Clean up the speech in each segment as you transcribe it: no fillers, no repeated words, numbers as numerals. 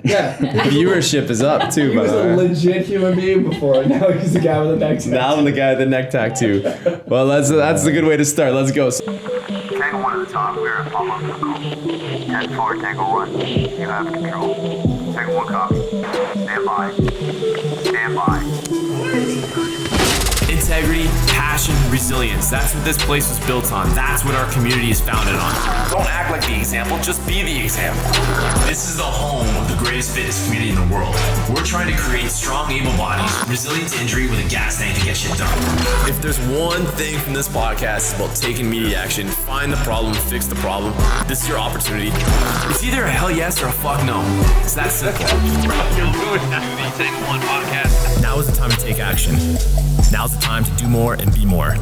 Yeah. Viewership is up too. He was a legit human being before. Now he's the guy with the neck tattoo. Now I'm the guy with the neck tattoo. Well, that's a good way to start. Let's go. Tango 1 at the top, we're at Pablo Cuckoo. 10-4, Tango 1, you have control. Tango 1 copy. Stand by. Stand by. Integrity, passion, resilience. That's what this place was built on. That's what our community is founded on. Don't act like the example, just be the example. This is the home of the greatest fitness community in the world. We're trying to create strong, able bodies, resilient to injury with a gas tank to get shit done. If there's one thing from this podcast, it's about taking immediate action, find the problem, fix the problem. This is your opportunity. It's either a hell yes or a fuck no. It's that simple. You're ruining the Tango 1 podcast. Now is the time to take action. Now's the time to do more and be more.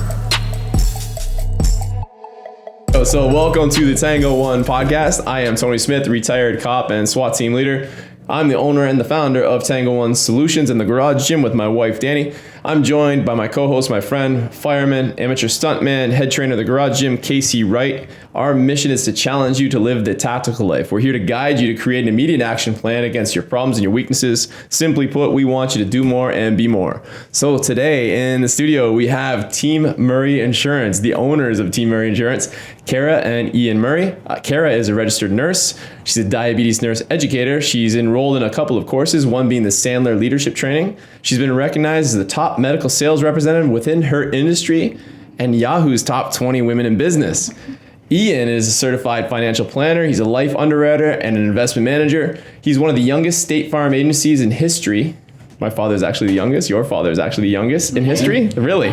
So welcome to the Tango 1 podcast. I am Tony Smith, retired cop and SWAT team leader. I'm the owner and the founder of Tango 1 Solutions and the Garage Gym with my wife, Danny. I'm joined by my co-host, my friend, fireman, amateur stuntman, head trainer of the Garage Gym, Casey Wright. Our mission is to challenge you to live the tactical life. We're here to guide you to create an immediate action plan against your problems and your weaknesses. Simply put, we want you to do more and be more. So today in the studio, we have Team Murray Insurance, the owners of Team Murray Insurance, Kara and Ian Murray. Kara is a registered nurse. She's a diabetes nurse educator. She's enrolled in a couple of courses, one being the Sandler Leadership Training. She's been recognized as the top medical sales representative within her industry and Yahoo's top 20 women in business. Ian is a certified financial planner. He's a life underwriter and an investment manager. He's one of the youngest State Farm agencies in history. My father is actually the youngest. Your father is actually the youngest in history. Really?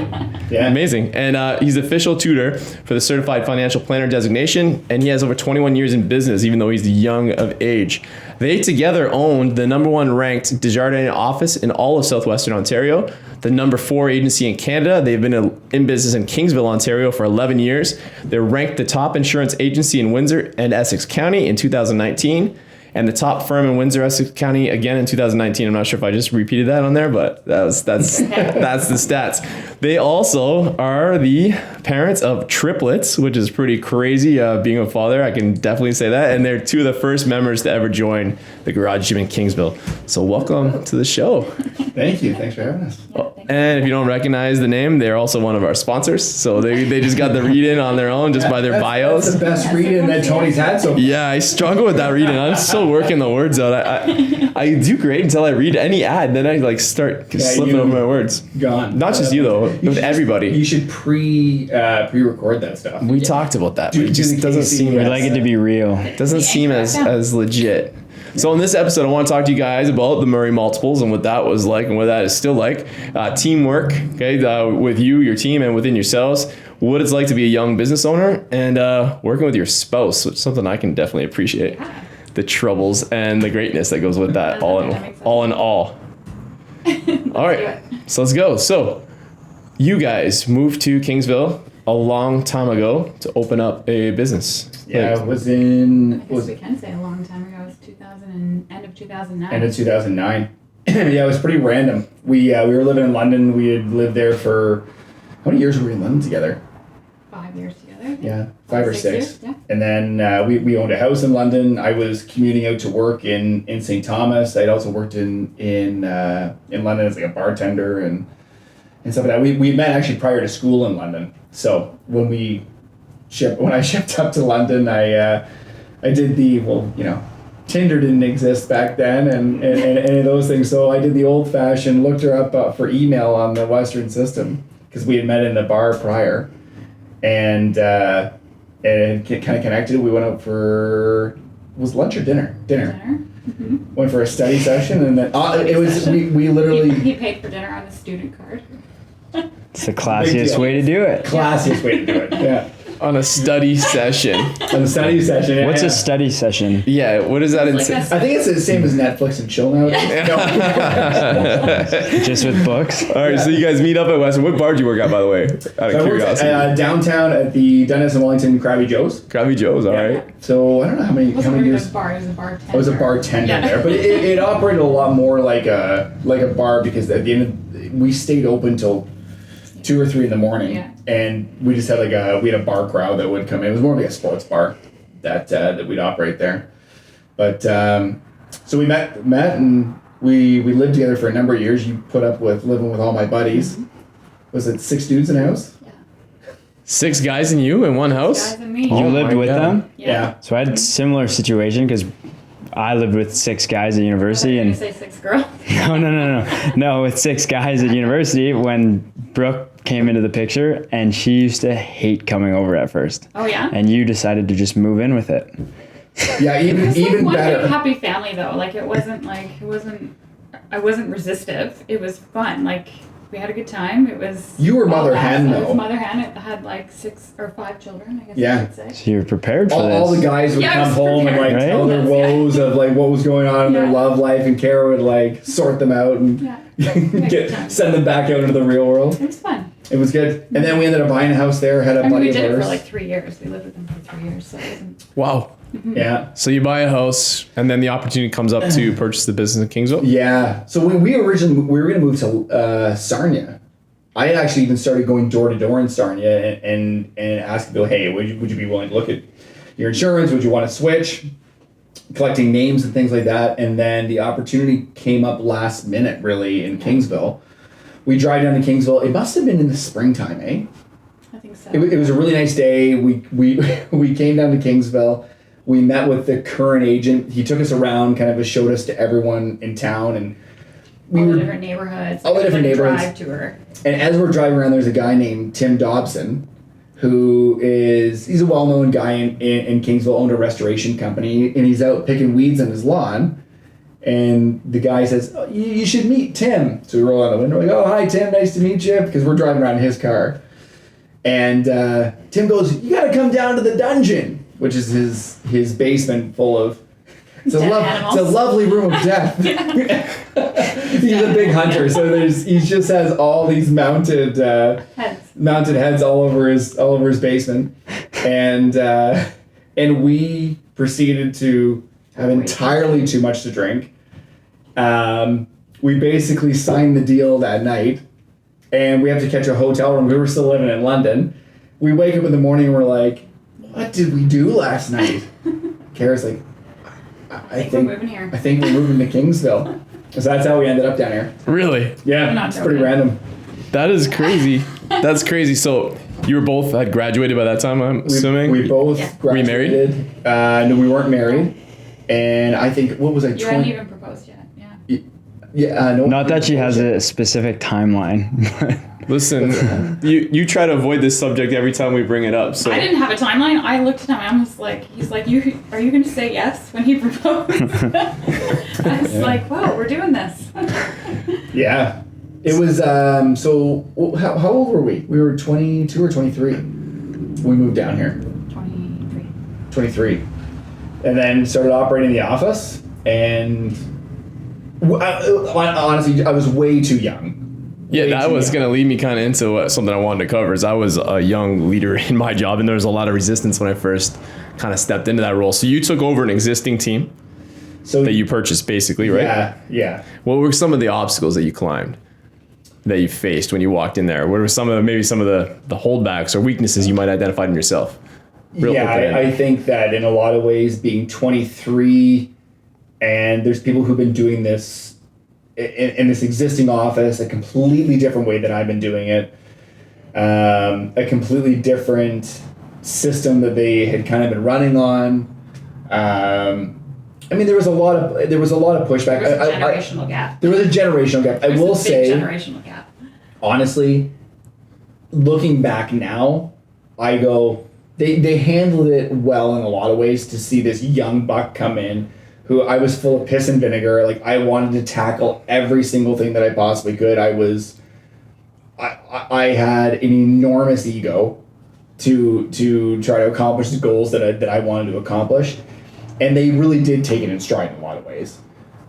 Yeah. Amazing. And he's official tutor for the Certified Financial Planner designation. And he has over 21 years in business, even though he's young of age. They together owned the #1 ranked Desjardins office in all of Southwestern Ontario, the #4 agency in Canada. They've been in business in Kingsville, Ontario for 11 years. They're ranked the top insurance agency in Windsor and Essex County in 2019. And the top firm in Windsor, Essex County, again in 2019. I'm not sure if I just repeated that on there, but that's the stats. They also are the parents of Triplets, which is pretty crazy. Being a father, I can definitely say that. And they're two of the first members to ever join the Garage Gym in Kingsville. So welcome to the show. Thank you. Thanks for having us. And if you don't recognize the name, they're also one of our sponsors. So they just got the read-in on their own just by their bios. That's the best read-in that Tony's had so far. Yeah, I struggle with that reading. I'm still working the words out. I do great until I read any ad, then I start slipping over my words. Gone. Not just you though, with everybody. You should pre-record that stuff. We talked about that, but it just doesn't seem. We like it to be real. Doesn't seem as legit. So in this episode, I want to talk to you guys about the Murray multiples and what that was like and what that is still like. Teamwork, okay, with you, your team, and within yourselves. What it's like to be a young business owner and working with your spouse, which is something I can definitely appreciate. Yeah. The troubles and the greatness that goes with that, all in all. All right, so let's go. So you guys moved to Kingsville a long time ago to open up a business. Yeah, it was in... I guess we can say a long time ago. It was end of 2009. End of 2009. Yeah, it was pretty random. We were living in London. We had lived there for... How many years were we in London together? 5 years together. Yeah, 5 or 6. Years, yeah. And then we owned a house in London. I was commuting out to work in St. Thomas. I'd also worked in London as like a bartender and stuff like that. We met actually prior to school in London. So when I shipped up to London, I did Tinder didn't exist back then and those things. So I did the old fashioned, looked her up for email on the Western system because we had met in a bar prior and kind of connected. We went out for, was lunch or dinner? Dinner. Mm-hmm. Went for a study session and then we literally... He paid for dinner on the student card. It's the classiest way to do it. Classiest way to do it, yeah. On a study session. Yeah. What's a study session? Yeah, what is that? Like I think it's the same as Netflix and chill now. Just with books? All right, so you guys meet up at Western. What bar do you work at, by the way? Out of curiosity. I worked downtown at the Dennis and Wellington Krabby Joe's. Krabby Joe's, all right. So I don't know how many years. It was a bartender. I was a bartender there, but it operated a lot more like a bar because at the end we stayed open till 2 or 3 in the morning, and we just had we had a bar crowd that would come in. It was more like a sports bar that we'd operate there. But So we met and we lived together for a number of years. You put up with living with all my buddies. Was it 6 dudes in a house? Yeah. 6 guys and you in one house? Guys and me. You lived my with God. them? Yeah. So I had a similar situation because I lived with 6 guys at university You and say 6 girls. no, with 6 guys at university when Brooke came into the picture and she used to hate coming over at first. Oh yeah. And you decided to just move in with it. Yeah, even It's like even one big better. happy family though. Like I wasn't resistive. It was fun. Like we had a good time. It was. You were all mother that. hen, I was though. mother hen. It had like 6 or 5 children. I guess Yeah. you could say. So you're prepared for All this. the guys would Yeah, I come was home and like prepared. tell their Right? woes of like what was going on in their Yeah. love life, and Kara would like sort them out and Yeah. send them back out into the real world. It was fun. It was good. And then we ended up buying a house there. Had a I mean, buddy we of did it ours. for like 3 years. We lived with them for 3 years, so it wasn't. Wow. Yeah. So you buy a house, and then the opportunity comes up to purchase the business in Kingsville? Yeah. So we originally we were gonna move to Sarnia. I had actually even started going door to door in Sarnia and asking people, hey, would you be willing to look at your insurance? Would you want to switch? Collecting names and things like that. And then the opportunity came up last minute, really, in Kingsville. We drive down to Kingsville. It must have been in the springtime, eh? I think so. It was a really nice day. We came down to Kingsville. We met with the current agent. He took us around, kind of showed us to everyone in town, and we all were the different neighborhoods. all the different like a neighborhoods. Drive tour. And as we're driving around, there's a guy named Tim Dobson, he's a well-known guy in Kingsville, owned a restoration company, and he's out picking weeds on his lawn. And the guy says, oh, you should meet Tim. So we roll out the window, like, oh, hi, Tim, nice to meet you, because we're driving around in his car. And Tim goes, you got to come down to the dungeon, which is his basement full of, it's a Dead lovely room of death. He's a big hunter, so he just has all these mounted heads all over his basement, and we proceeded to have entirely too much to drink. We basically signed the deal that night, and we have to catch a hotel room. We were still living in London. We wake up in the morning and we're like, what did we do last night? Kara's like, I think we're moving here. I think we're moving to Kingsville. So that's how we ended up down here. Really? Yeah, I'm not it's pretty joking. random. That is crazy. That's crazy. So you were both had graduated by that time, I'm assuming? We both Yeah. Were you married? graduated. No, we weren't married. And I think, what was I, You hadn't even proposed yet. Yeah. Yeah, no. Not that she has a specific timeline. Listen, you try to avoid this subject every time we bring it up. So I didn't have a timeline. I looked at him. I was like, he's like, are you going to say yes when he proposed? I was like, wow, we're doing this. Yeah. It was, so how old were we? We were 22 or 23 when we moved down here. 23. 23. And then started operating the office, and honestly, I was way too young. yeah, Way that too was young. going to lead me kind of into something I wanted to cover. Is I was a young leader in my job, and there was a lot of resistance when I first kind of stepped into that role. So you took over an existing team So that you purchased, basically, right? Yeah. What were some of the obstacles that you climbed, that you faced when you walked in there? What were some of the holdbacks or weaknesses you might identify in yourself? I think that in a lot of ways, being 23, and there's people who've been doing this in this existing office a completely different way than I've been doing it, a completely different system that they had kind of been running on. I mean, there was a lot of pushback. There was a generational gap. There was a generational gap. I There's will a big say, generational gap. honestly, looking back now, I go, they handled it well in a lot of ways. To see this young buck come in, who I was full of piss and vinegar. Like, I wanted to tackle every single thing that I possibly could. I had an enormous ego to try to accomplish the goals that I wanted to accomplish, and they really did take it in stride in a lot of ways.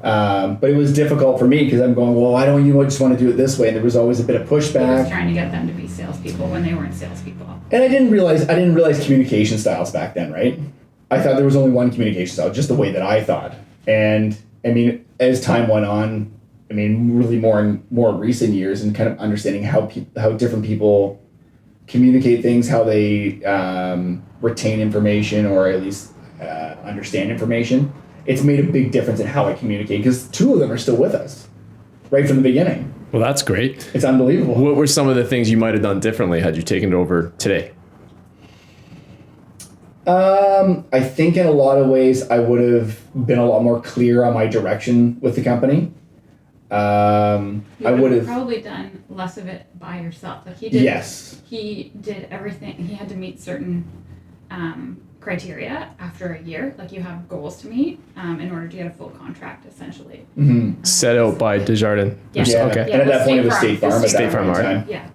But it was difficult for me because I'm going, well, why don't you just want to do it this way? And there was always a bit of I was pushback. trying to get them to be salespeople when they weren't salespeople. And I didn't realize communication styles back then, right? I thought there was only one communication style, just the way that I thought. And I mean, as time went on, I mean, really more and more recent years, and kind of understanding how different people communicate things, how they retain information, or at least understand information. it's made a big difference in how I communicate, because 2 of them are still with us right from the beginning. Well, that's great. It's unbelievable. What were some of the things you might have done differently had you taken it over today? I think in a lot of ways I would have been a lot more clear on my direction with the company. I would have probably done less of it by yourself. Like he did. Yes. He did everything. He had to meet certain criteria after a year. Like you have goals to meet in order to get a full contract, essentially. Set out by Desjardins. Yeah. Yeah. Okay. And at that point it was State Farm. At State that Farm, point in alright. time. Yeah.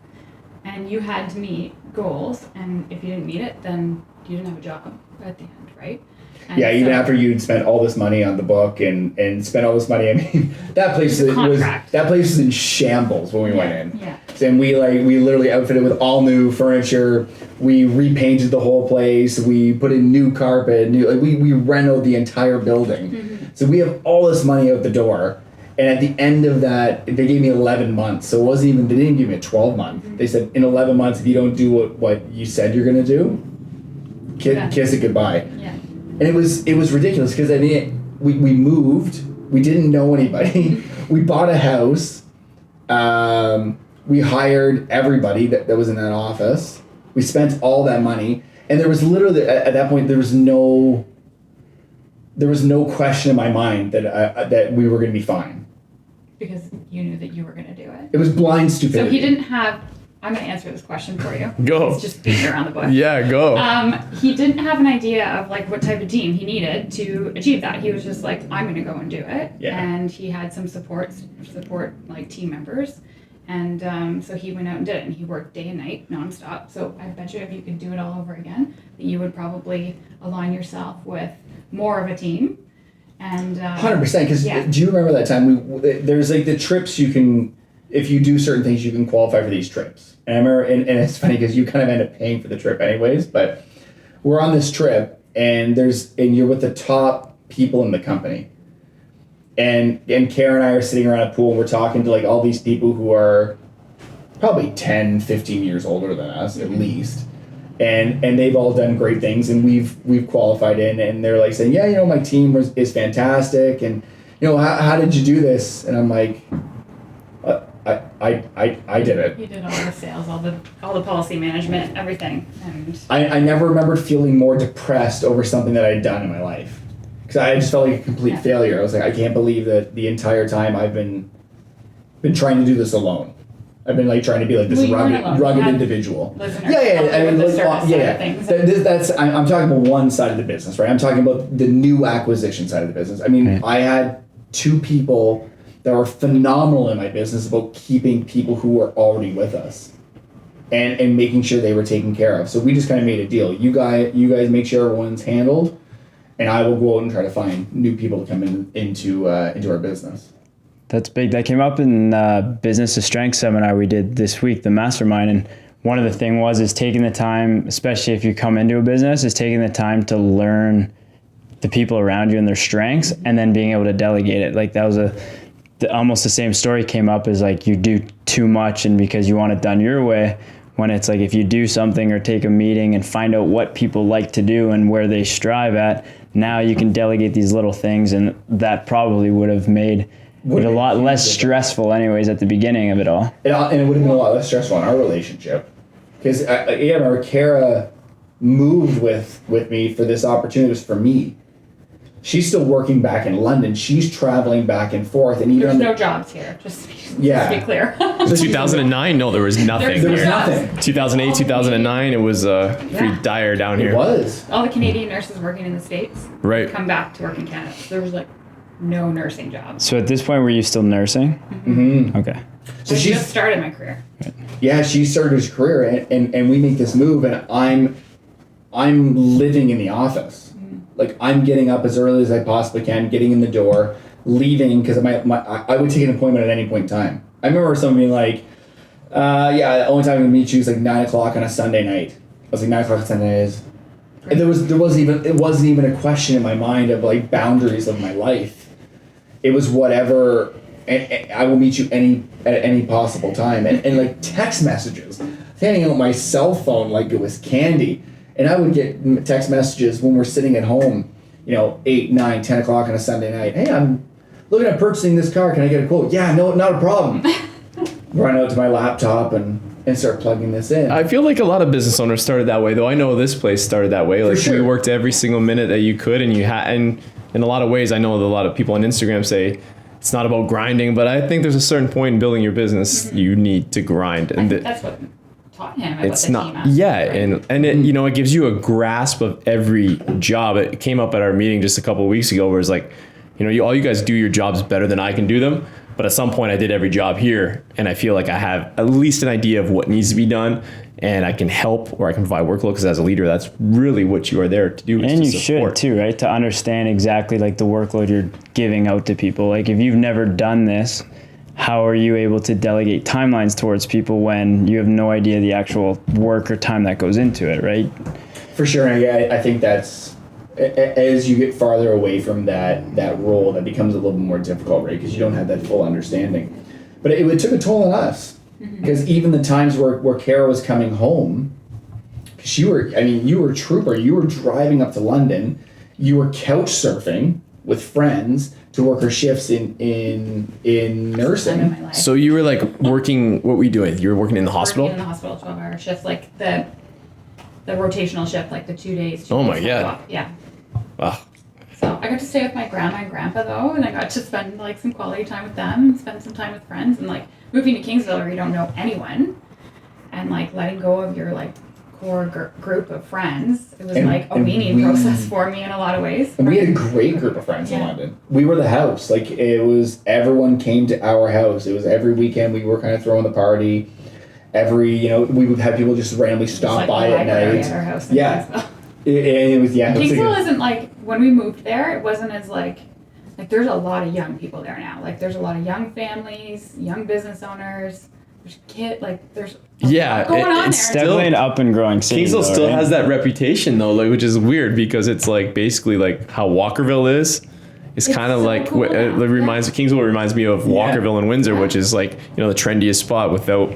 And you had to meet goals, and if you didn't meet it, then you didn't have a job at the end, right? And Yeah, even so- after you'd spent all this money on the book and spent all this money, I mean, that place was in shambles when we went in. Yeah. And we literally outfitted with all new furniture. We repainted the whole place. We put in new carpet. We renovated the entire building. So we have all this money out the door. And at the end of that, they gave me 11 months. So it wasn't even, they didn't give me a 12 month. They said, in 11 months, if you don't do what you said you're going to do, kiss it goodbye. Yeah. And it was ridiculous, because I mean, we moved. We didn't know anybody. We bought a house. We hired everybody that was in that office. We spent all that money. And there was literally, at that point, there was no question in my mind that we were going to be fine. Because you knew that you were going to do it. It was blind stupidity. So he didn't have. I'm going to answer this question for you. Go. It's just beating around the bush. Yeah, go. He didn't have an idea of like what type of team he needed to achieve that. He was just like, I'm going to go and do it. Yeah. And he had some support like team members. And so he went out and did it, and he worked day and night nonstop. So I bet you if you could do it all over again, that you would probably align yourself with more of a team. And 100%. Because yeah. do you remember that time there's like the trips you can, if you do certain things, you can qualify for these trips. And I remember, and it's funny because you kind of end up paying for the trip anyways. But we're on this trip, and you're with the top people in the company. And Kara and I are sitting around a pool, and we're talking to like all these people who are probably 10, 15 years older than us at least. And they've all done great things, and we've qualified in, and they're like saying, yeah, my team is fantastic, and how did you do this? And I'm like, I did it. You did all the sales, all the policy management, everything. And I never remembered feeling more depressed over something that I had done in my life, because I just felt like a complete failure. I was like, I can't believe that the entire time I've been trying to do this alone. I've been like trying to be like this rugged individual. I'm talking about one side of the business, right? I'm talking about the new acquisition side of the business. I mean, I had 2 people that were phenomenal in my business about keeping people who were already with us, and making sure they were taken care of. So we just kind of made a deal. You guys make sure everyone's handled, and I will go out and try to find new people to come into our business. That's big. That came up in Business to Strength seminar we did this week, the mastermind. And one of the things is taking the time, especially if you come into a business, is taking the time to learn the people around you and their strengths, and then being able to delegate it. Like that was almost the same story came up, as like you do too much, and because you want it done your way, when it's like if you do something or take a meeting and find out what people like to do and where they strive at, now you can delegate these little things, and that probably would have made it a lot less stressful anyways at the beginning of it all. And it would have been a lot less stressful in our relationship. Because I remember Kara moved with me for this opportunity. It was for me. She's still working back in London. She's traveling back and forth. And even there's no jobs here, just to be clear. So 2009, no, there was nothing. There was nothing. 2008, 2009, it was pretty dire down here. It was. All the Canadian nurses working in the States come back to work in Canada. So there was like no nursing jobs. So at this point, were you still nursing? Mm-hmm. Okay. So she just started my career. Yeah, she started her career, and we make this move, and I'm living in the office. Like I'm getting up as early as I possibly can, getting in the door, leaving, because I would take an appointment at any point in time. I remember someone being like, the only time I'm gonna meet you is like 9:00 on a Sunday night. I was like, 9:00 on Sunday is. And it wasn't even a question in my mind of like boundaries of my life. It was whatever, and I will meet you at any possible time. And like text messages, handing out my cell phone like it was candy. And I would get text messages when we're sitting at home. 8, 9, 10 o'clock on a Sunday night. Hey, I'm looking at purchasing this car. Can I get a quote? Yeah, no, not a problem. Run out to my laptop and start plugging this in. I feel like a lot of business owners started that way, though. I know this place started that way. Like, sure. you worked every single minute that you could, and you had, and in a lot of ways, I know that a lot of people on Instagram say it's not about grinding, but I think there's a certain point in building your business you need to grind, and That's what taught him about it's the not team aspect, and it it gives you a grasp of every job. It came up at our meeting just a couple of weeks ago where it's like, all you guys do your jobs better than I can do them, but at some point I did every job here, and I feel like I have at least an idea of what needs to be done, and I can help or I can provide workload, because as a leader, that's really what you are there to do. And you should too, right? To understand exactly like the workload you're giving out to people. Like, if you've never done this, how are you able to delegate timelines towards people when you have no idea the actual work or time that goes into it, right? For sure. And I think that's, as you get farther away from that role, that becomes a little bit more difficult, right? Because you don't have that full understanding. But it took a toll on us, because even the times where Kara was coming home, because you were a trooper. You were driving up to London. You were couch surfing with friends to work her shifts in nursing. Time of my life. So you were like working, what were you doing? You were working in the hospital? Working in the hospital, 12-hour shifts, like the rotational shift, like the 2 days. Oh my God. off. Yeah. Wow. So I got to stay with my grandma and grandpa though, and I got to spend like some quality time with them, spend some time with friends, and like moving to Kingsville where you don't know anyone, and like letting go of your like core group of friends. It was like a weaning process for me in a lot of ways. And we had a great group of friends in London. We were the house. Like, it was, everyone came to our house. It was every weekend we were kind of throwing the party. We would have people just randomly stop like by at night. At our house in Kingsville. It was Kingsville isn't like, when we moved there, it wasn't as like there's a lot of young people there now. Like, there's a lot of young families, young business owners. There's a lot going on it's there. definitely an up and growing city. Kingsville still has that reputation though, like, which is weird, because it's like basically like how Walkerville is. It's kind of so like cool Kingsville reminds me of Walkerville and Windsor, which is like the trendiest spot without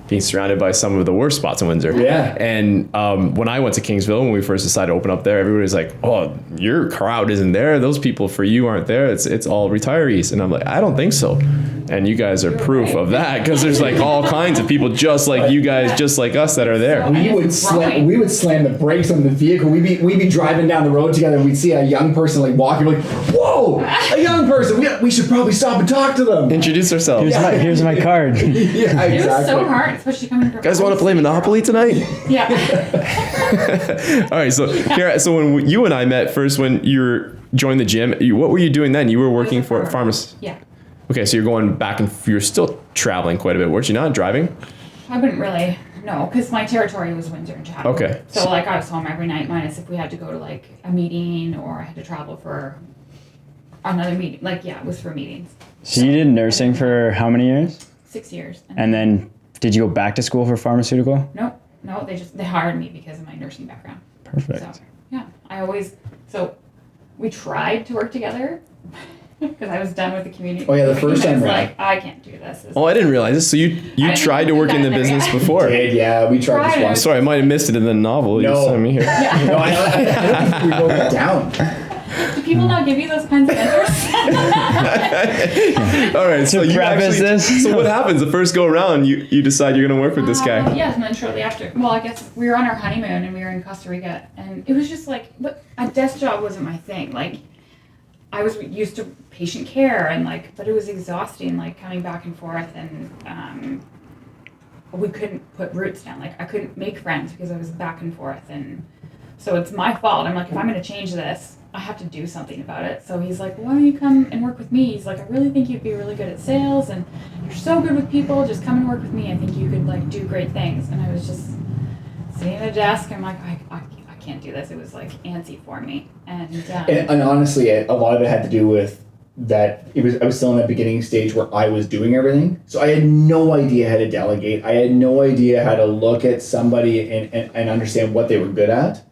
being surrounded by some of the worst spots in Windsor. Yeah. And when I went to Kingsville, when we first decided to open up there, everybody was like, "Oh, your crowd isn't there. Those people for you aren't there. It's all retirees." And I'm like, "I don't think so." And you guys are proof of that, because there's like all kinds of people just like you guys, just like us, that are there. We would slam the brakes on the vehicle. We'd be driving down the road together, and we'd see a young person like walking. We're like, "Whoa, a young person! We should probably stop and talk to them." Introduce ourselves. Here's my card. Yeah, exactly. It was so hard, especially coming from. Guys, want to play Monopoly tonight? Yeah. All right, so Kara, so when you and I met first, when you joined the gym, what were you doing then? You were working for a pharmacist. Yeah. Okay, so you're going back and you're still traveling quite a bit, weren't you? Not driving? I wouldn't really, no, because my territory was Windsor and Chatham. Okay. So like I was home every night, minus if we had to go to like a meeting or I had to travel for another meeting. Like, yeah, it was for meetings. So you did nursing for how many years? 6 years. And then did you go back to school for pharmaceutical? No, they hired me because of my nursing background. Perfect. So, yeah, we tried to work together because I was done with the community. Oh, yeah, the first time I was around. like, I can't do this. Oh, I didn't realize this. So you tried to work in the business before. Yeah, we tried this once. Sorry, I might have missed it in the novel. You No. sent me here. No, I don't think we wrote that down. Do people not give you those kinds of answers? All right, so you preface actually. this. So what happens? The first go around, you decide you're gonna work with this guy. Yes, and then shortly after, well, I guess we were on our honeymoon and we were in Costa Rica, and it was just like, but a desk job wasn't my thing. Like, I was used to patient care and like, but it was exhausting, like coming back and forth, and we couldn't put roots down. Like, I couldn't make friends because I was back and forth, and so it's my fault. I'm like, if I'm gonna change this, I have to do something about it. So he's like, why don't you come and work with me? He's like, I really think you'd be really good at sales and you're so good with people. Just come and work with me. I think you could like do great things. And I was just sitting at a desk. I'm like, I can't do this. It was like antsy for me. And honestly, a lot of it had to do with that. I was still in that beginning stage where I was doing everything. So I had no idea how to delegate. I had no idea how to look at somebody and understand what they were good at.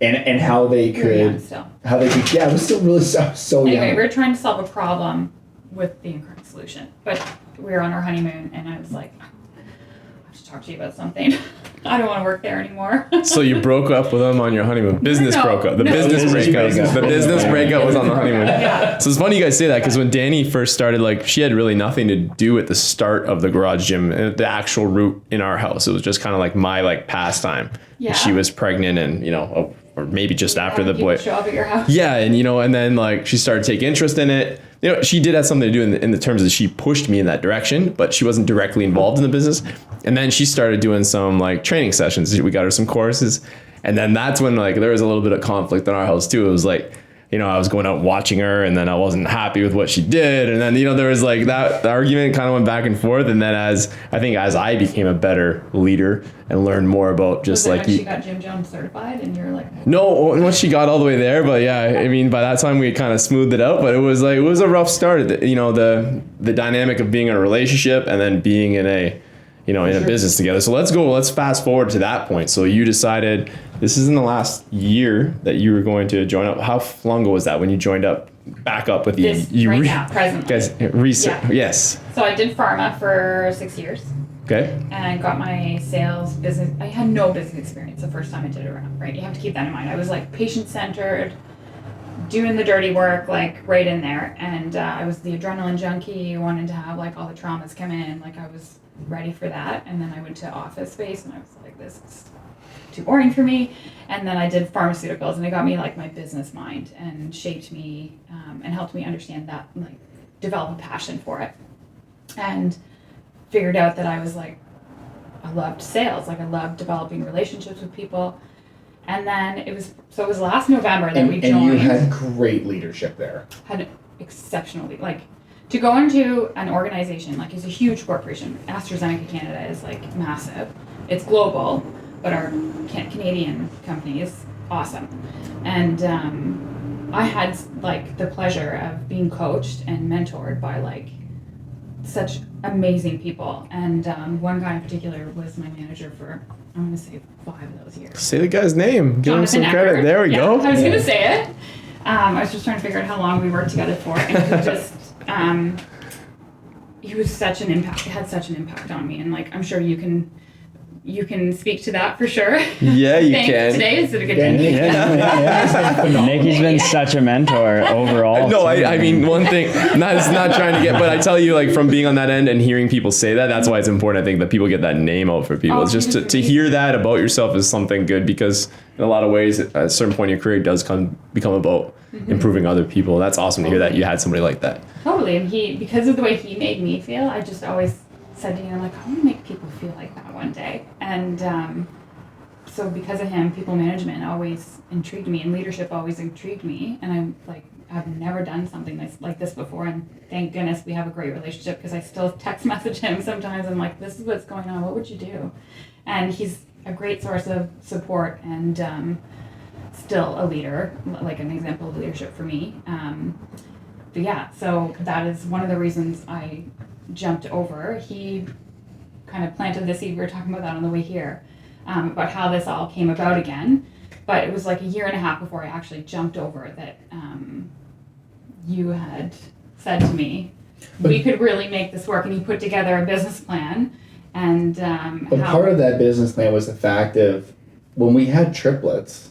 And how they could, I was still really so young. Anyway, we were trying to solve a problem with the incorrect solution, but we were on our honeymoon, and I was like, I have to talk to you about something. I don't want to work there anymore. So you broke up with him on your honeymoon. Business No, broke up. The no. business breakup. The business breakup was on the honeymoon. Yeah. So it's funny you guys say that because when Danny first started, like she had really nothing to do at the start of the garage gym, the actual route in our house. It was just kind of like my like pastime. Yeah. She was pregnant and, you know, or maybe just after the Having boy. people show up at your house. Yeah, and you know, and then like she started to take interest in it. You know, she did have something to do in the terms that she pushed me in that direction, but she wasn't directly involved in the business. And then she started doing some like training sessions. We got her some courses, and then that's when like there was a little bit of conflict in our house too. It was like, you know, I was going out watching her, and then I wasn't happy with what she did, and then you know there was like that the argument kind of went back and forth. And then as I became a better leader and learned more about just Was it like when she got Jim Jones certified, and you're like, no, once she got all the way there, but yeah, I mean, by that time we had kind of smoothed it out, but it was a rough start. You know, the dynamic of being in a relationship and then being in a, you know, in a business together. So let's fast forward to that point. So you decided this is in the last year that you were going to join up. How long ago was that when you joined up, back up with this right now, presently. Guys, Yeah. yes. So I did pharma for 6 years. Okay. And I got my sales business. I had no business experience the first time I did it around, right? You have to keep that in mind. I was like patient-centered, doing the dirty work, like right in there. And I was the adrenaline junkie, wanted to have like all the traumas come in. Like I was ready for that. And then I went to office space and I was like, this is too boring for me. And then I did pharmaceuticals and it got me like my business mind and shaped me and helped me understand that, like develop a passion for it. And figured out that I was like, I loved sales, like I loved developing relationships with people. And then it was last November that we joined. And you had great leadership there. Had exceptionally, like to go into an organization, like it's a huge corporation. AstraZeneca Canada is like massive. It's global, but our Canadian company is awesome. And I had like the pleasure of being coached and mentored by like such amazing people, and one guy in particular was my manager for I'm going to say 5 of those years. Say the guy's name. Give him some Jonathan credit. Eckert. There we go. I was going to say it. I was just trying to figure out how long we worked together for, and he just he was such an impact. Had such an impact on me, and like I'm sure you can speak to that for sure. Yeah, you Thanks. can. Today is it a good day? Yeah. Nikki's been such a mentor overall. No, too. I mean, one thing, not trying to get, but I tell you, like, from being on that end and hearing people say that, that's why it's important, I think, that people get that name out for people. Oh, It's just to hear that about yourself is something good, because in a lot of ways, at a certain point in your career, it does become about improving other people. That's awesome to hear that you had somebody like that. Totally, and because of the way he made me feel, I just always said to him, like, I want to make people feel like that one day. And so because of him, people management always intrigued me, and leadership always intrigued me. And I'm like, I've never done something like this before, and thank goodness we have a great relationship, because I still text message him sometimes. I'm like, this is what's going on. What would you do? And he's a great source of support, and still a leader, like an example of leadership for me. But yeah, so that is one of the reasons I jumped over. He kind of planted the seed. We were talking about that on the way here, about how this all came about again. But it was like a year and a half before I actually jumped over that you had said to me, we could really make this work, and you put together a business plan. And But part of that business plan was the fact of when we had triplets,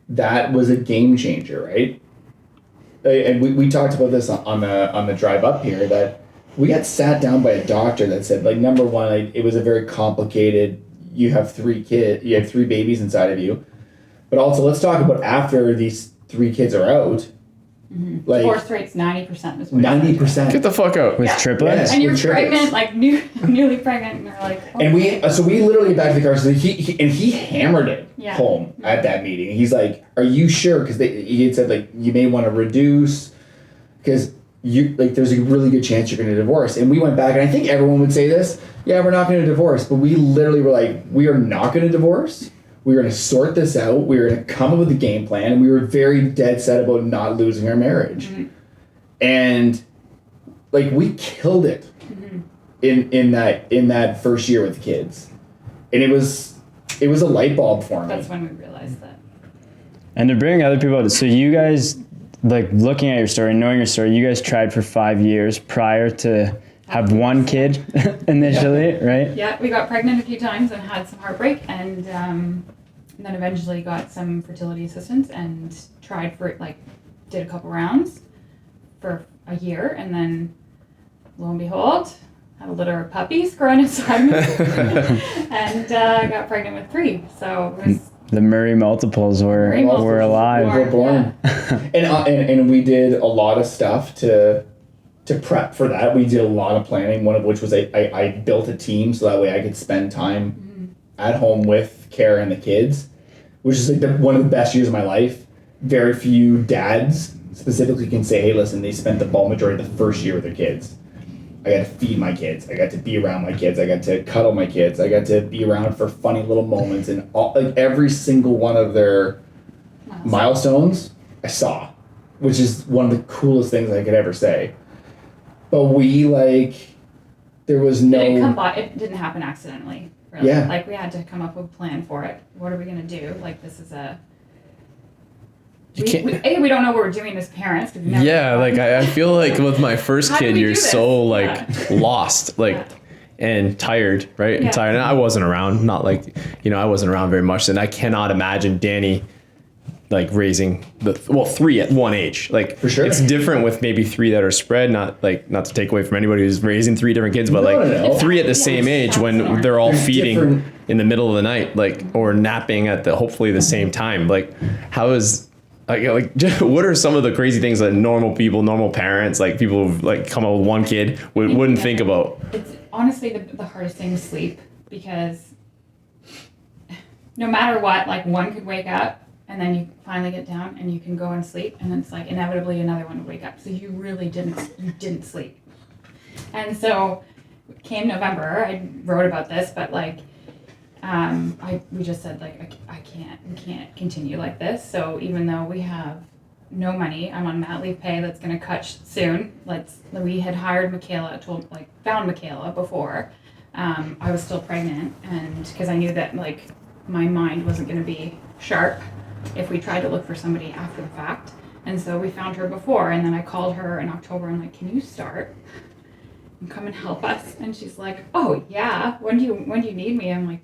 that was a game changer, right? And we talked about this on the drive up here, that we got sat down by a doctor that said, like, number one, it was a very complicated, you have 3 babies inside of you. But also, let's talk about after these 3 kids are out. Mm-hmm. Like, divorce rate's 90%. 90%. Get the fuck out. With triplets? Yeah. And you're With triplets. pregnant, like newly pregnant, and they're like, oh. And we literally back to the car. So he hammered it Yeah. home at that meeting. He's like, "Are you sure?" Because he had said, like, you may want to reduce, because there's a really good chance you're going to divorce. And we went back, and I think everyone would say this. Yeah, we're not going to divorce, but we literally were like, we are not going to divorce. We were going to sort this out. We were going to come up with a game plan, and we were very dead set about not losing our marriage. Mm-hmm. And like, we killed it in that first year with kids, and it was a light bulb for me. That's when we realized that. And to bring other people out, so you guys, like, looking at your story, knowing your story, you guys tried for 5 years prior to have one kid initially, right? Yeah, we got pregnant a few times and had some heartbreak, and then eventually got some fertility assistance and tried for did a couple rounds for a year, and then lo and behold, had a litter of puppies growing inside me, and got pregnant with 3. So it was The Murray multiples were alive. We're born. And we did a lot of stuff to prep for that. We did a lot of planning, one of which was I built a team so that way I could spend time at home with Kara and the kids, which is one of the best years of my life. Very few dads specifically can say, hey, listen, they spent the bulk majority of the first year with their kids. I got to feed my kids. I got to be around my kids. I got to cuddle my kids. I got to be around for funny little moments, and every single one of their milestones I saw, which is one of the coolest things I could ever say. But there was no. It didn't happen accidentally. Really. Yeah. We had to come up with a plan for it. What are we gonna do? This is a. You can't. We don't know what we're doing as parents. Yeah, I feel like with my first kid, you're so lost, and tired, right? Yeah. And tired. And I wasn't around, not I wasn't around very much. And I cannot imagine Danny raising 3 at one age. For sure. It's different with maybe 3 that are spread, not to take away from anybody who's raising 3 different kids, but No. 3 at the same age when they're all feeding different. in the middle of the night, or napping at hopefully the same time. How is what are some of the crazy things that normal parents, people who come out with one kid wouldn't think about? It's honestly the hardest thing to sleep, because no matter what, one could wake up and then you finally get down and you can go and sleep, and then it's inevitably another one would wake up. So you really didn't sleep. And so came November, I wrote about this, but we just said we can't continue like this. So even though we have no money, I'm on mat leave pay that's going to cut soon. We had hired Michaela, found Michaela before I was still pregnant, and because I knew that my mind wasn't going to be sharp if we tried to look for somebody after the fact. And so we found her before, and then I called her in October and can you start and come and help us? And she's like, oh yeah, when do you need me? I'm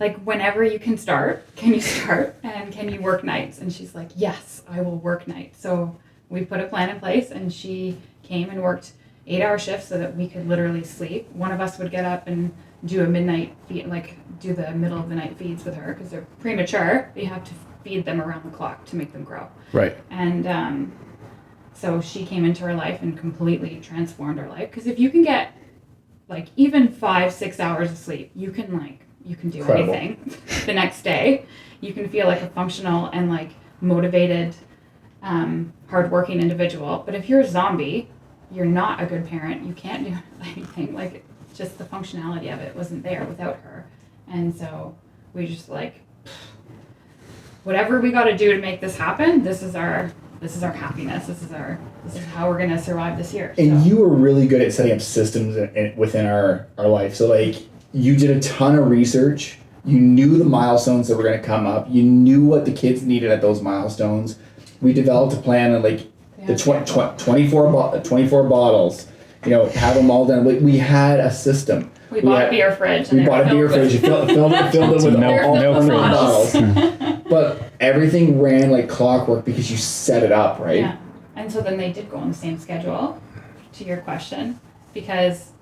like whenever you can start, can you start? And can you work nights? And she's like, yes, I will work nights. So we put a plan in place, and she came and worked 8-hour shifts so that we could literally sleep. One of us would get up and do a midnight feed, do the middle of the night feeds with her, because they're premature. You have to feed them around the clock to make them grow. Right. And so she came into her life and completely transformed her life. Because if you can get even 5-6 hours of sleep, you can do Incredible. anything the next day. You can feel like a functional and motivated, hardworking individual. But if you're a zombie, you're not a good parent. You can't do anything. Just the functionality of it wasn't there without her. And so we just whatever we got to do to make this happen, this is our happiness. This is how we're going to survive this year. And you were really good at setting up systems within our life. So you did a ton of research. You knew the milestones that were going to come up. You knew what the kids needed at those milestones. We developed a plan of the 24 bottles. Have them all done. We had a system. We bought a beer fridge. We bought a beer fridge. Filled it with all milk bottles. But everything ran like clockwork because you set it up, right? Yeah. And so then they did go on the same schedule, to your question, because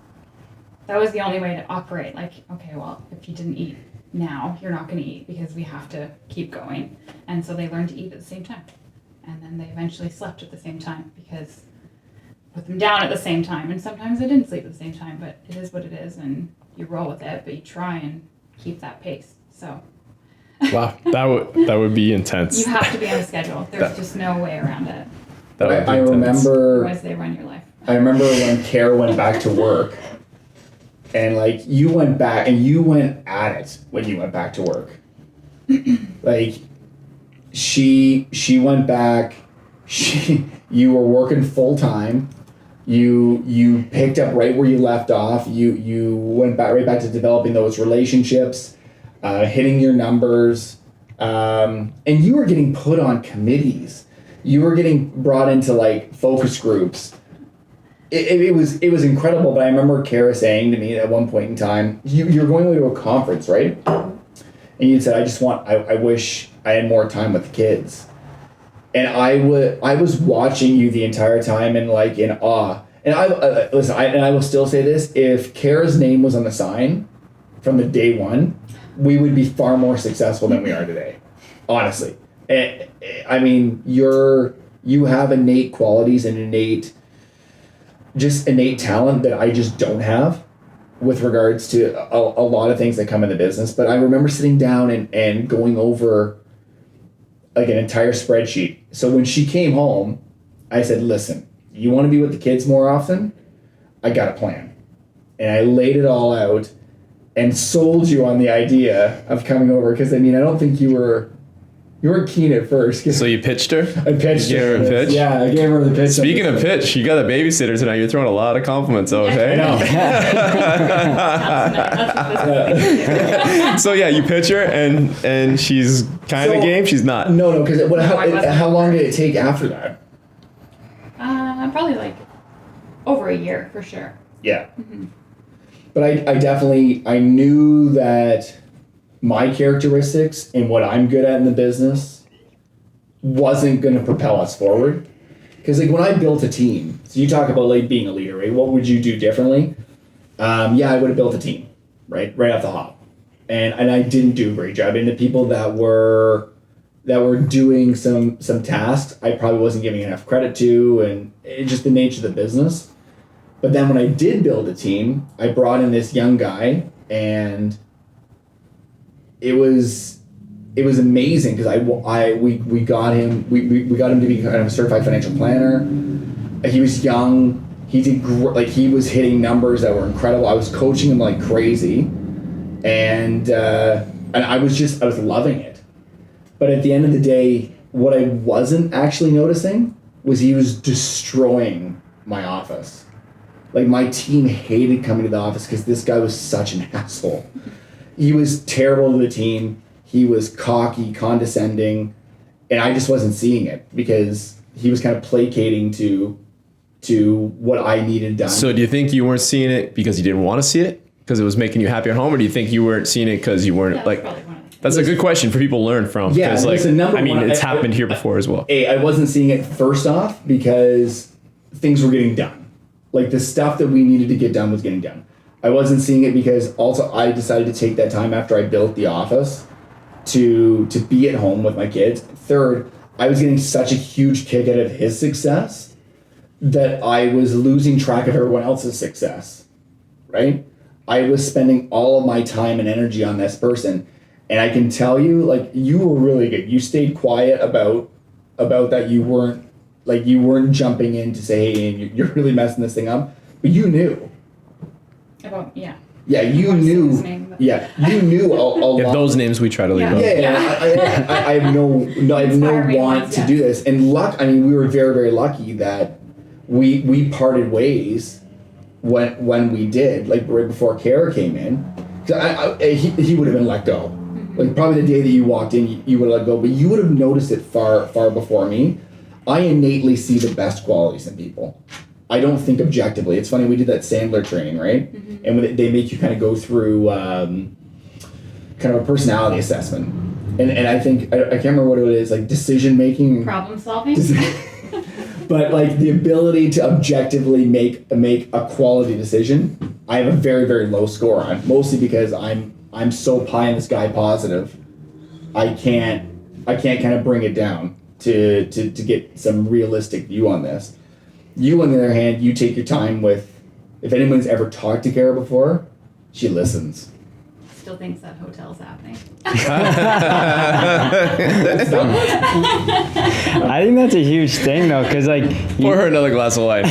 that was the only way to operate. Okay, well, if you didn't eat now, you're not going to eat, because we have to keep going. And so they learned to eat at the same time. And then they eventually slept at the same time, because put them down at the same time. And sometimes they didn't sleep at the same time, but it is what it is, and you roll with it, but you try and keep that pace. So Wow, that would be intense. you have to be on a schedule. There's just no way around it. That would be I intense. remember Otherwise they run your life. I remember when Kara went back to work, and you went back and you went at it when you went back to work. She went back. You were working full time. You picked up right where you left off. You went right back to developing those relationships, hitting your numbers, and you were getting put on committees. You were getting brought into focus groups. it was incredible. But I remember Kara saying to me at one point in time, you're going away to a conference, right? And you said, I wish I had more time with the kids. And I was watching you the entire time and like in awe. And I will still say this: if Kara's name was on the sign from the day one, we would be far more successful than we are today. Honestly, I mean, you have innate qualities and innate talent that I just don't have with regards to a lot of things that come in the business. But I remember sitting down and going over like an entire spreadsheet. So when she came home, I said, listen, you want to be with the kids more often? I got a plan. And I laid it all out and sold you on the idea of coming over. Because, I mean, I don't think you weren't keen at first. So you pitched her? I pitched her. You gave her a pitch? Yeah, I gave her the pitch. Speaking of pitch, you got a babysitter tonight. You're throwing a lot of compliments out, hey? I know. So yeah, you pitch her and she's kind of game. She's not. No, because how long did it take after that? Probably like over a year for sure. Yeah. Mm-hmm. But I knew that my characteristics and what I'm good at in the business wasn't going to propel us forward. Because like when I built a team, so you talk about like being a leader, right? What would you do differently? I would have built a team, right off the hop, and I didn't do a great job. And the people that were doing some tasks, I probably wasn't giving enough credit to, and it's just the nature of the business. But then when I did build a team, I brought in this young guy, and it was amazing because we got him to be kind of a certified financial planner. He was young. He did he was hitting numbers that were incredible. I was coaching him like crazy, and I was loving it. But at the end of the day, what I wasn't actually noticing was he was destroying my office. Like my team hated coming to the office because this guy was such an asshole. He was terrible to the team. He was cocky, condescending, and I just wasn't seeing it because he was kind of placating to what I needed done. So do you think you weren't seeing it because you didn't want to see it? Because it was making you happy at home? Or do you think you weren't seeing it because you weren't That's a good question for people to learn from. Yeah, it's happened here before as well. I wasn't seeing it first off because things were getting done. Like the stuff that we needed to get done was getting done. I wasn't seeing it because also I decided to take that time after I built the office to be at home with my kids. Third, I was getting such a huge kick out of his success that I was losing track of everyone else's success, right? I was spending all of my time and energy on this person. And I can tell you, like, you were really good. You stayed quiet about that. You weren't jumping in to say, hey, you're really messing this thing up. But you knew. Yeah, you knew. Yeah, you knew a lot. If those names we try to leave out. Yeah. I have no want to do this. And we were very, very lucky that we parted ways when we did, like right before Kara came in. He would have been let go. Like probably the day that you walked in, you would have let go, but you would have noticed it far, far before me. I innately see the best qualities in people. I don't think objectively. It's funny, we did that Sandler training, right? Mm-hmm. And they make you kind of go through kind of a personality assessment. And I think, I can't remember what it is, like decision making. Problem solving. But like the ability to objectively make a quality decision, I have a very, very low score on, mostly because I'm so pie in the sky positive. I can't kind of bring it down to get some realistic view on this. You, on the other hand, you take your time with, if anyone's ever talked to Kara before, she listens. Still thinks that hotel's happening. I think that's a huge thing though, because like pour her another glass of wine.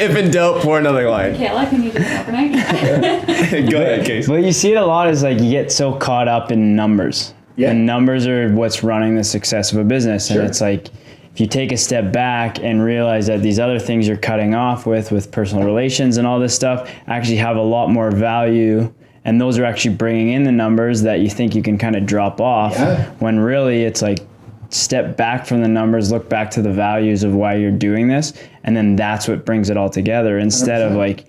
If in doubt, pour another wine. Kayla, can you do this overnight? Go ahead, Case. What you see it a lot is like you get so caught up in numbers. Yeah. And numbers are what's running the success of a business. Sure. And it's like if you take a step back and realize that these other things you're cutting off with personal relations and all this stuff actually have a lot more value, and those are actually bringing in the numbers that you think you can kind of drop off, when really it's like step back from the numbers, look back to the values of why you're doing this, and then that's what brings it all together instead 100%. of like,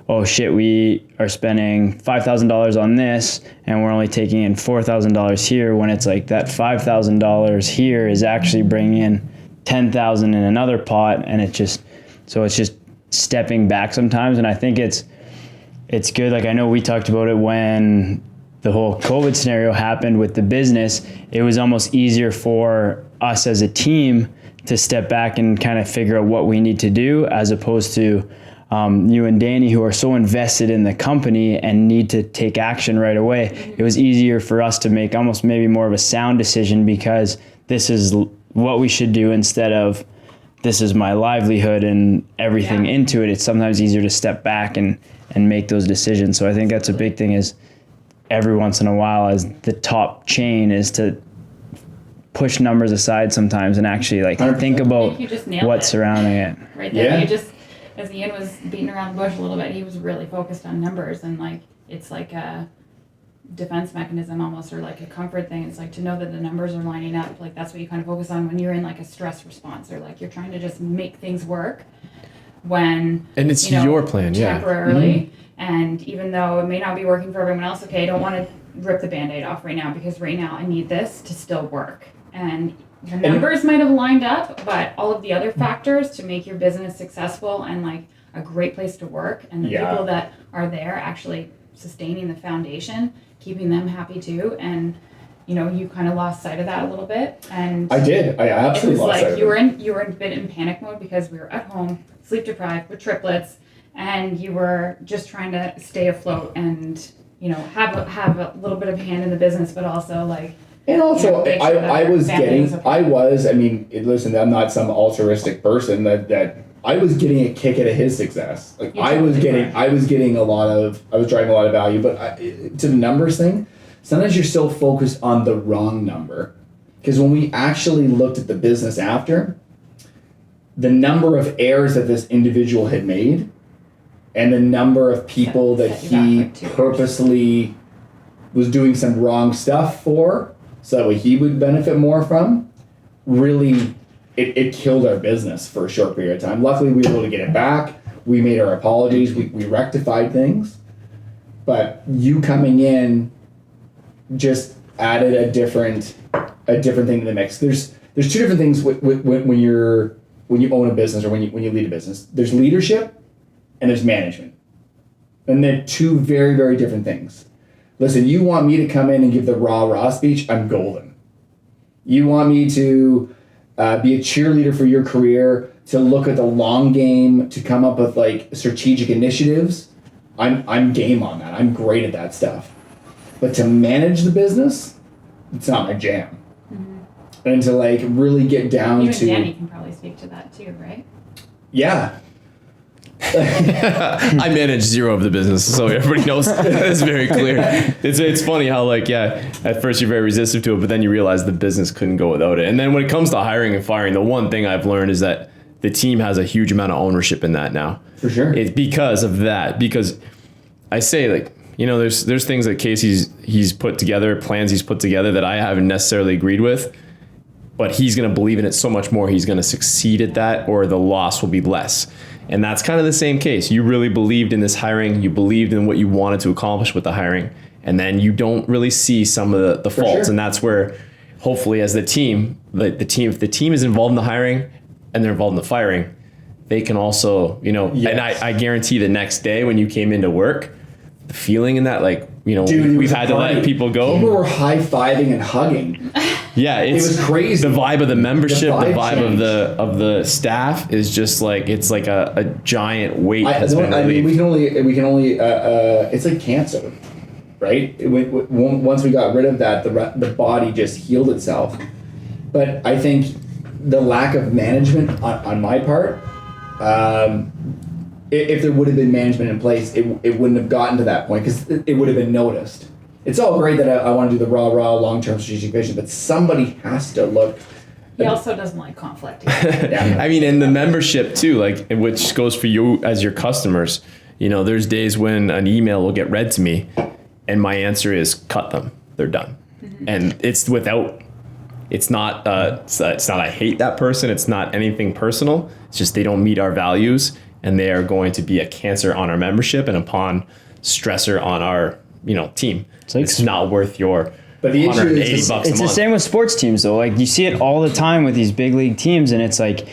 oh shit, we are spending $5,000 on this and we're only taking in $4,000 here, when it's like that $5,000 here is actually bringing in $10,000 in another pot, and it's just stepping back sometimes. And I think it's good. Like, I know we talked about it when the whole COVID scenario happened with the business. It was almost easier for us as a team to step back and kind of figure out what we need to do, as opposed to you and Danny, who are so invested in the company and need to take action right away. It was easier for us to make almost maybe more of a sound decision, because this is what we should do instead of this is my livelihood and everything into it. It's sometimes easier to step back and make those decisions. So I think that's a big thing, is every once in a while, as the top chain, is to push numbers aside sometimes and actually like 100%. think about You just nailed what's it. surrounding it. Right there. Yeah. You just, as Ian was beating around the bush a little bit, he was really focused on numbers, and like it's like a defense mechanism almost, or like a comfort thing. It's like to know that the numbers are lining up. Like that's what you kind of focus on when you're in like a stress response, or like you're trying to just make things work when And it's you know, your plan, yeah. temporarily. And even though it may not be working for everyone else, okay, I don't want to rip the Band-Aid off right now, because right now I need this to still work. And the numbers might have lined up, but all of the other factors to make your business successful and like a great place to work, and the Yeah. people that are there actually sustaining the foundation, keeping them happy too. And you know, you kind of lost sight of that a little bit. And I did. I it absolutely was lost like sight of you it. were a bit in panic mode, because we were at home, sleep deprived with triplets, and you were just trying to stay afloat and you know have a little bit of hand in the business, but also like. And also, make sure that I was family getting, is okay. I mean, listen, I'm not some altruistic person that I was getting a kick out of his success. Like You I was totally getting, were. I was getting I was driving a lot of value, but to the numbers thing, sometimes you're so focused on the wrong number. Because when we actually looked at the business after, the number of errors that this individual had made, and the number of people that Set you back he like 2 years. purposely was doing some wrong stuff for, so that way he would benefit more from, really, it killed our business for a short period of time. Luckily, we were able to get it back. We made our apologies. We rectified things. But you coming in just added a different thing to the mix. There's two different things when you own a business, or when you lead a business. There's leadership and there's management. And they're two very, very different things. Listen, you want me to come in and give the rah-rah speech, I'm golden. You want me to be a cheerleader for your career, to look at the long game, to come up with like strategic initiatives, I'm game on that. I'm great at that stuff. But to manage the business, it's not my jam. Mm-hmm. And to like really get down You and to... Danny can probably speak to that too, right? Yeah. I manage zero of the business, so everybody knows. It's very clear. It's funny how like at first you're very resistant to it, but then you realize the business couldn't go without it. And then when it comes to hiring and firing, the one thing I've learned is that the team has a huge amount of ownership in that now. For sure. It's because of that. Because I say like, you know, there's things that he's put together, plans he's put together that I haven't necessarily agreed with, but he's going to believe in it so much more. He's going to succeed at that, or the loss will be less. And that's kind of the same case. You really believed in this hiring. You believed in what you wanted to accomplish with the hiring. And then you don't really see some of the faults. sure. And that's where hopefully as the team, if the team is involved in the hiring and they're involved in the firing, they can also, you know, Yes. and I guarantee the next day when you came into work, the feeling in that, like, you know, Dude, it we've was a had to party. let people go. People were high-fiving and hugging. Yeah, it was crazy. The vibe of the membership, the The vibe vibe of the staff is just like, it's like a giant weight has been I mean, relieved. we can only. It's like cancer, right? Once we got rid of that, the body just healed itself. But I think the lack of management on my part, if there would have been management in place, it wouldn't have gotten to that point, because it would have been noticed. It's all great that I want to do the raw long-term strategic vision, but somebody has to look. He also doesn't like conflict. Either. Yeah. I mean, and the membership too, like, which goes for you as your customers. You know, there's days when an email will get read to me and my answer is cut them. They're done. Mm-hmm. And it's without it's not I hate that person. It's not anything personal. It's just they don't meet our values, and they are going to be a cancer on our membership and upon stressor on our team. It's not worth your But the issue $180 is, a month. It's the same with sports teams though. Like you see it all the time with these big league teams, and it's like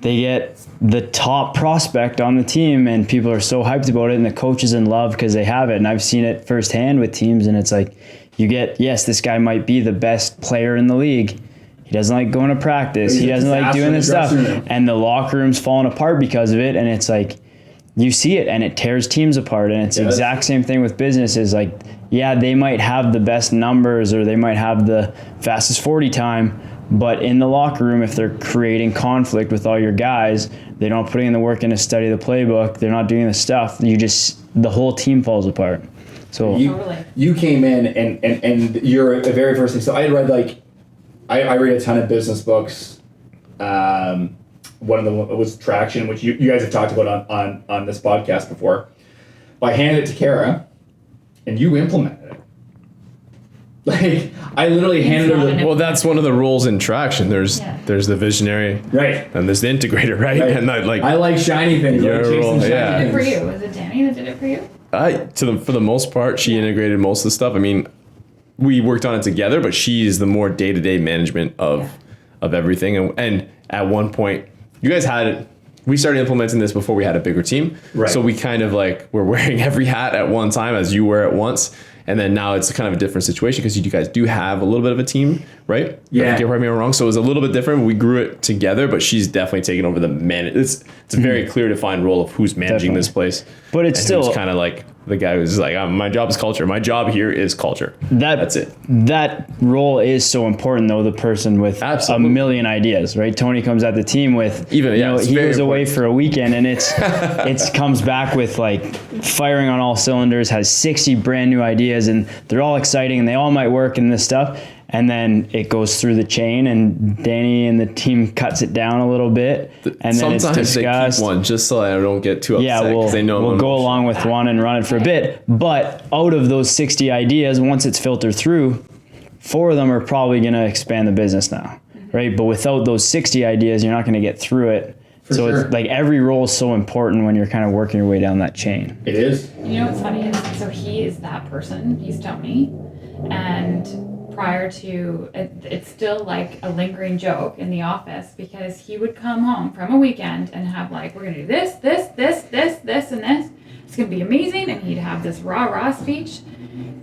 they get the top prospect on the team and people are so hyped about it, and the coach is in love because they have it. And I've seen it firsthand with teams, and it's like you get, yes, this guy might be the best player in the league. He doesn't like going to practice. He doesn't like doing this stuff. And the locker room's falling apart because of it. And it's like, you see it and it tears teams apart. And it's the exact same thing with business is like, yeah, they might have the best numbers or they might have the fastest 40 time, but in the locker room, if they're creating conflict with all your guys, they're not putting in the work in to study the playbook, they're not doing the stuff, the whole team falls apart. So you came in and you're the very first thing. So I read I read a ton of business books. One of them was Traction, which you guys have talked about on this podcast before. I handed it to Kara, and you implemented it. Like I literally handed her. Well, that's one of the roles in Traction. There's the visionary, right, and there's the integrator, right? And I like shiny things. Your role, yeah. Did it for you? Was it Danny that did it for you? For the most part, she integrated most of the stuff. I mean, we worked on it together, but she's the more day-to-day management of everything. And at one point, you guys had it. We started implementing this before we had a bigger team. Right. So we kind of were wearing every hat at one time as you were at once. And then now it's kind of a different situation because you guys do have a little bit of a team, right? Yeah. If you get me wrong. So it was a little bit different. We grew it together, but she's definitely taken over the It's a very clear defined role of who's managing this place. But it's still kind of like the guy who's like, my job is culture. My job here is culture. That's it. That role is so important, though. The person with a million ideas, right? Tony comes at the team with he was away for a weekend, and it comes back with firing on all cylinders, has 60 brand new ideas, and they're all exciting, and they all might work and this stuff. And then it goes through the chain, and Danny and the team cuts it down a little bit, and then it's discussed. They keep one just so I don't get too upset. Yeah, we'll go along with one and run it for a bit. But out of those 60 ideas, once it's filtered through, 4 of them are probably going to expand the business now, right? But without those 60 ideas, you're not going to get through it. It's every role is so important when you're kind of working your way down that chain. It is. You know what's funny is, so he is that person. He's Tony, and prior to it's still like a lingering joke in the office because he would come home from a weekend and have we're gonna do this, and this. It's gonna be amazing, and he'd have this rah speech,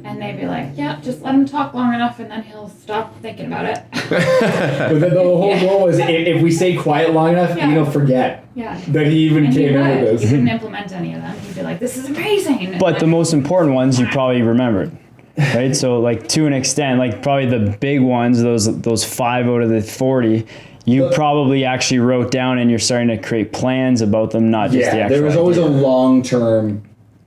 and they'd be like, "Yeah, just let him talk long enough, and then he'll stop thinking about it." But then the whole goal is if we stay quiet long enough, he'll forget that he even came in with this. He didn't implement any of them. He'd be like, "This is amazing." But the most important ones you probably remembered. Right, so to an extent, probably the big ones, those 5 out of the 40, you probably actually wrote down, and you're starting to create plans about them, not just the actual. There was always a long-term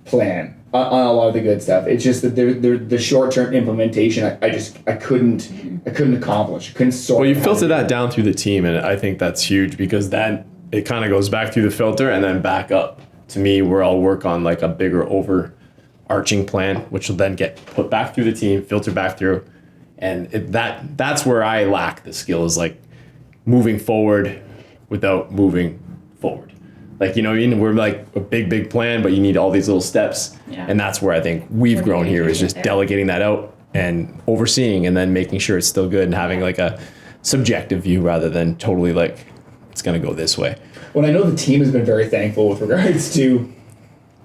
plan on a lot of the good stuff. It's just that the short-term implementation, I couldn't accomplish. I couldn't sort. Well, you filter that down through the team, and I think that's huge because that it kind of goes back through the filter and then back up to me, where I'll work on a bigger overarching plan, which will then get put back through the team, filter back through, and that's where I lack the skill is moving forward without moving forward. We're a big plan, but you need all these little steps, and that's where I think we've grown here is just delegating that out and overseeing, and then making sure it's still good and having a subjective view rather than totally it's gonna go this way. Well, I know the team has been very thankful with regards to.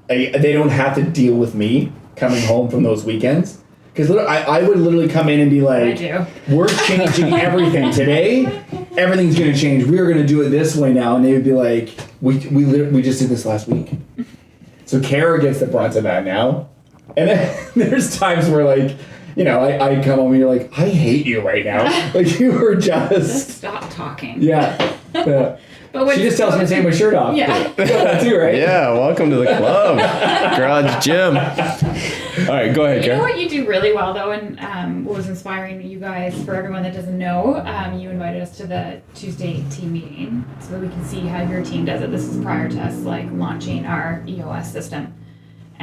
They don't have to deal with me coming home from those weekends. Because I would literally come in and be like, we're changing everything. Today, everything's going to change. We're going to do it this way now. And they would be like, we just did this last week. So Kara gets the brunt of that now. And then there's times where I come home and you're like, I hate you right now. You were just stop talking. Yeah. But she just tells me to take my shirt off. Yeah. That too, right? Yeah, welcome to the club. Garage gym. All right, go ahead, Karen. You know what you do really well, though, and what was inspiring you guys, for everyone that doesn't know, you invited us to the Tuesday team meeting so that we can see how your team does it. This is prior to us launching our EOS system.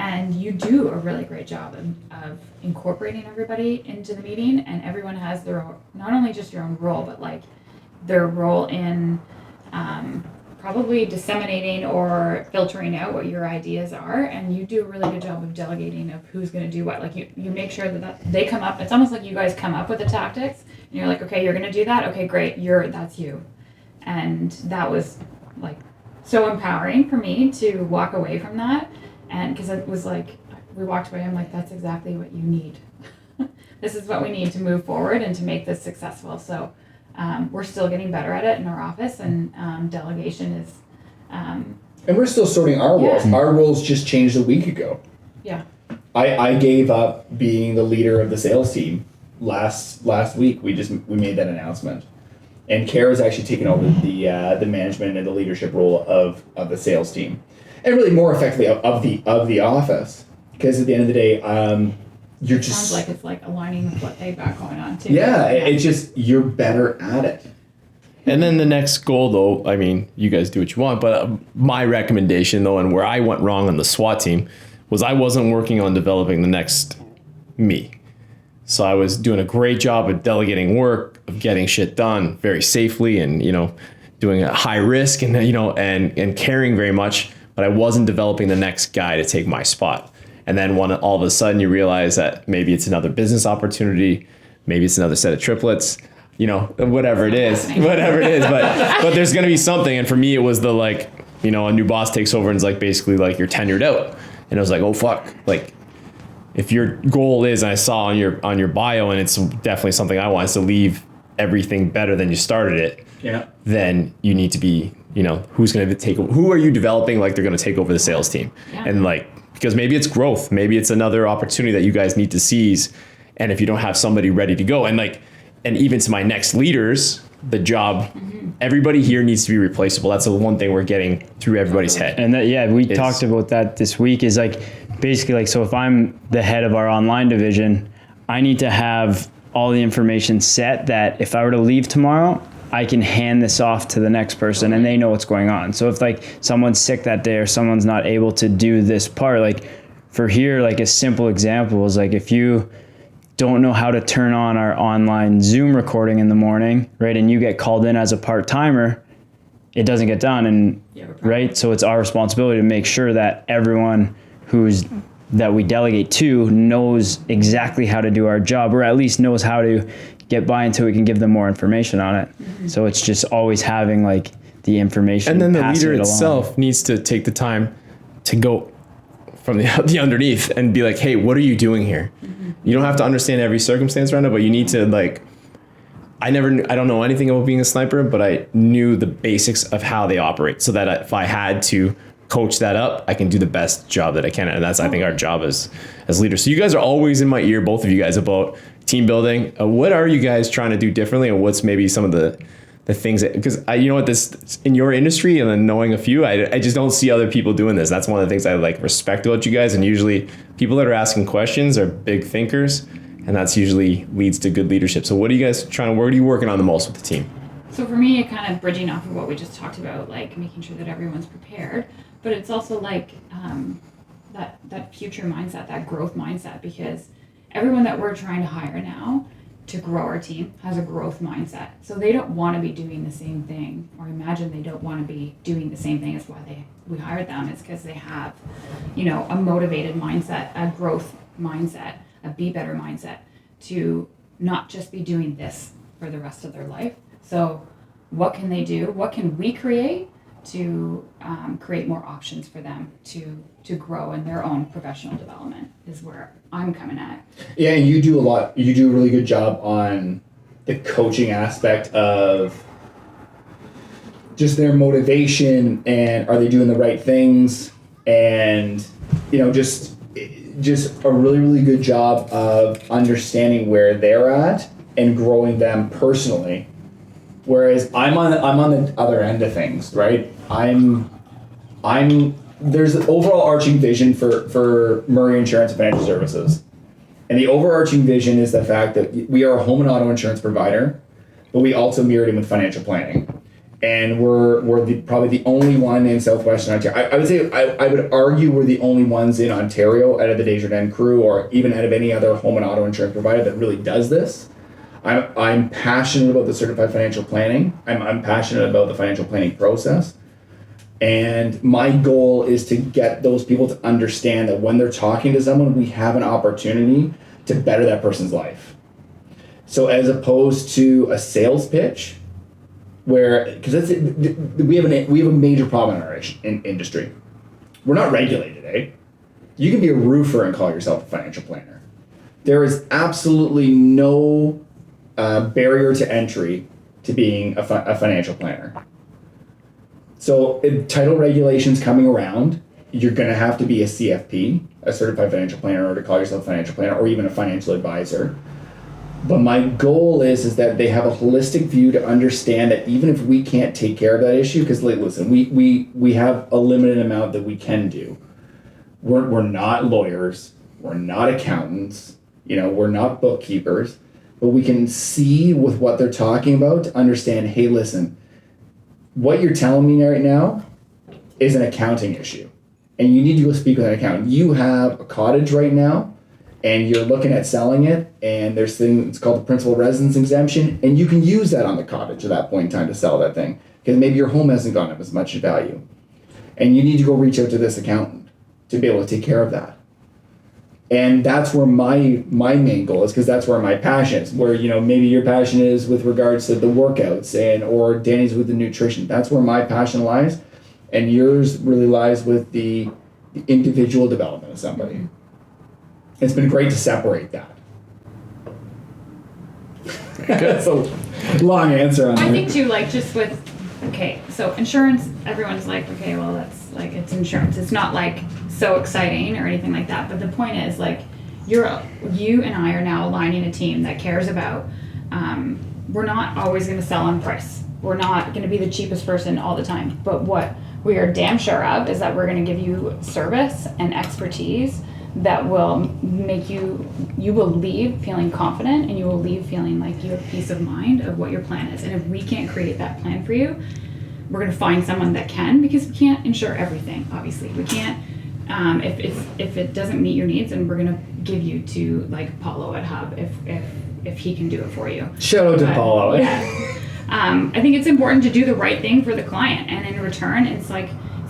And you do a really great job of incorporating everybody into the meeting, and everyone has their own, not only just your own role, but like their role in probably disseminating or filtering out what your ideas are. And you do a really good job of delegating of who's going to do what. Like you make sure that they come up. It's almost like you guys come up with the tactics, and you're like, okay, you're going to do that. Okay, great. That's you. And that was like so empowering for me to walk away from that. And because it was like, we walked away, I'm like, that's exactly what you need. This is what we need to move forward and to make this successful. So we're still getting better at it in our office, and delegation is. And we're still sorting our roles. Yeah. Our roles just changed a week ago. Yeah. I gave up being the leader of the sales team last week. We made that announcement. And Kara's actually taken over the management and the leadership role of the sales team, and really more effectively of the office. Because at the end of the day, you're just Sounds like it's like aligning with what they've got going on too. yeah. It's just you're better at it. And then the next goal, though, I mean, you guys do what you want, but my recommendation, though, and where I went wrong on the SWAT team was I wasn't working on developing the next me. So I was doing a great job of delegating work, of getting shit done very safely, and doing a high risk, and and caring very much. But I wasn't developing the next guy to take my spot. And then when all of a sudden you realize that maybe it's another business opportunity, maybe it's another set of triplets, whatever it is. But there's going to be something. And for me, it was the a new boss takes over and is basically you're tenured out. And I was like, oh fuck, if your goal is, and I saw on your bio, and it's definitely something I want, is to leave everything better than you started it. Yeah. Then you need to be, who's going to who are you developing they're going to take over the sales team? Yeah. And because maybe it's growth, maybe it's another opportunity that you guys need to seize. And if you don't have somebody ready to go, and even to my next leaders, the job, everybody here needs to be replaceable. That's the one thing we're getting through everybody's head. And we talked about that this week, is basically so if I'm the head of our online division, I need to have all the information set that if I were to leave tomorrow, I can hand this off to the next person and they know what's going on. So if someone's sick that day or someone's not able to do this part, for here, a simple example is if you don't know how to turn on our online Zoom recording in the morning, right, and you get called in as a part-timer, it doesn't get done. And right, so it's our responsibility to make sure that everyone that we delegate to knows exactly how to do our job, or at least knows how to get by until we can give them more information on it. Mm-hmm. So it's just always having the information. And then the leader itself needs to take the time to go from the underneath and be hey, what are you doing here? Mm-hmm. You don't have to understand every circumstance around it, but you need to I don't know anything about being a sniper, but I knew the basics of how they operate, so that if I had to coach that up, I can do the best job that I can. And that's, I think, our job as leaders. So you guys are always in my ear, both of you guys, about team building. What are you guys trying to do differently, and what's maybe some of the things that, because this in your industry, and then knowing a few, I just don't see other people doing this. That's one of the things I respect about you guys. And usually people that are asking questions are big thinkers, and that's usually leads to good leadership. So what are you guys where are you working on the most with the team? So for me, kind of bridging off of what we just talked about, making sure that everyone's prepared, but it's also that future mindset, that growth mindset, because everyone that we're trying to hire now to grow our team has a growth mindset. So they don't want to be doing the same thing, or imagine they don't want to be doing the same thing as why we hired them. It's because they have, a motivated mindset, a growth mindset, a be better mindset, to not just be doing this for the rest of their life. So what can they do? What can we create to create more options for them to grow in their own professional development, is where I'm coming at. Yeah, and you do a really good job on the coaching aspect of just their motivation, and are they doing the right things, and just a really, really good job of understanding where they're at and growing them personally. Whereas I'm on the other end of things, right? There's an overall arching vision for Murray Insurance and Financial Services. And the overarching vision is the fact that we are a home and auto insurance provider, but we also mirrored in with financial planning. And we're probably the only one in Southwestern Ontario. I would say I would argue we're the only ones in Ontario out of the Desjardins crew, or even out of any other home and auto insurance provider that really does this. I'm passionate about the certified financial planning. I'm passionate about the financial planning process. And my goal is to get those people to understand that when they're talking to someone, we have an opportunity to better that person's life. So as opposed to a sales pitch, where, because we have a major problem in our industry. We're not regulated, eh? You can be a roofer and call yourself a financial planner. There is absolutely no barrier to entry to being a financial planner. So title regulations coming around, you're going to have to be a CFP, a certified financial planner, in order to call yourself a financial planner, or even a financial advisor. But my goal is that they have a holistic view to understand that even if we can't take care of that issue, because listen, we have a limited amount that we can do. We're not lawyers, we're not accountants, we're not bookkeepers, but we can see with what they're talking about to understand, hey, listen, what you're telling me right now is an accounting issue, and you need to go speak with an accountant. You have a cottage right now, and you're looking at selling it, and there's it's called the principal residence exemption, and you can use that on the cottage at that point in time to sell that thing, because maybe your home hasn't gone up as much in value, and you need to go reach out to this accountant to be able to take care of that. And that's where my main goal is, because that's where my passion is. Where maybe your passion is with regards to the workouts, or Danny's with the nutrition. That's where my passion lies, and yours really lies with the individual development of somebody. It's been great to separate that. That's a long answer on that. I think too, just with, so insurance, everyone's like, okay, well, that's it's insurance. It's not so exciting or anything like that. But the point is, you and I are now aligning a team that cares about, we're not always going to sell on price. We're not going to be the cheapest person all the time. But what we are damn sure of is that we're going to give you service and expertise that will make you will leave feeling confident, and you will leave feeling like you have peace of mind of what your plan is. And if we can't create that plan for you, we're going to find someone that can, because we can't insure everything, obviously. We can't, if it doesn't meet your needs, and we're going to give you to Paulo at Hub if he can do it for you. Shout out to Paulo. Yeah. I think it's important to do the right thing for the client, and in return, it's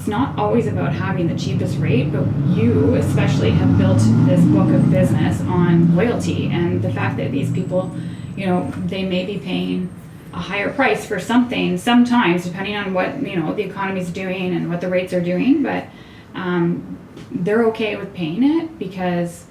not always about having the cheapest rate, but you especially have built this book of business on loyalty, and the fact that these people, they may be paying a higher price for something sometimes, depending on what the economy's doing and what the rates are doing, but they're okay with paying it because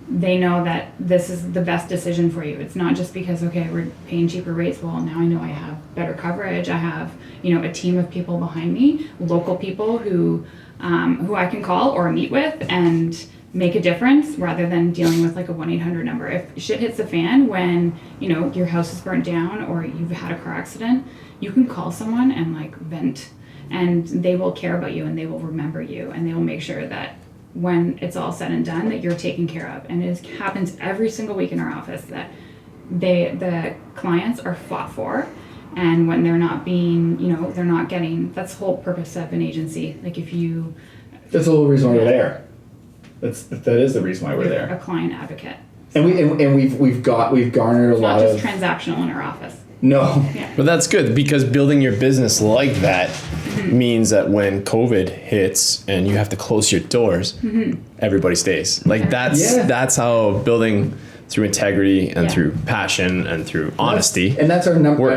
they know that this is the best decision for you. It's not just because, okay, we're paying cheaper rates. Well, now I know I have better coverage. I have, a team of people behind me, local people who I can call or meet with and make a difference, rather than dealing with a 1-800 number. If shit hits the fan when, your house is burnt down or you've had a car accident, you can call someone and vent, and they will care about you, and they will remember you, and they will make sure that when it's all said and done, that you're taken care of. And it happens every single week in our office that the clients are fought for, and when they're not being, they're not getting, that's the whole purpose of an agency. That's the whole reason why we're there. That is the reason why we're there. A client advocate. And we've garnered a lot of. It's not just transactional in our office. No. Yeah. But that's good, because building your business like that means that when COVID hits and you have to close your doors, everybody stays. That's how building through integrity and through passion and through honesty. And that's our number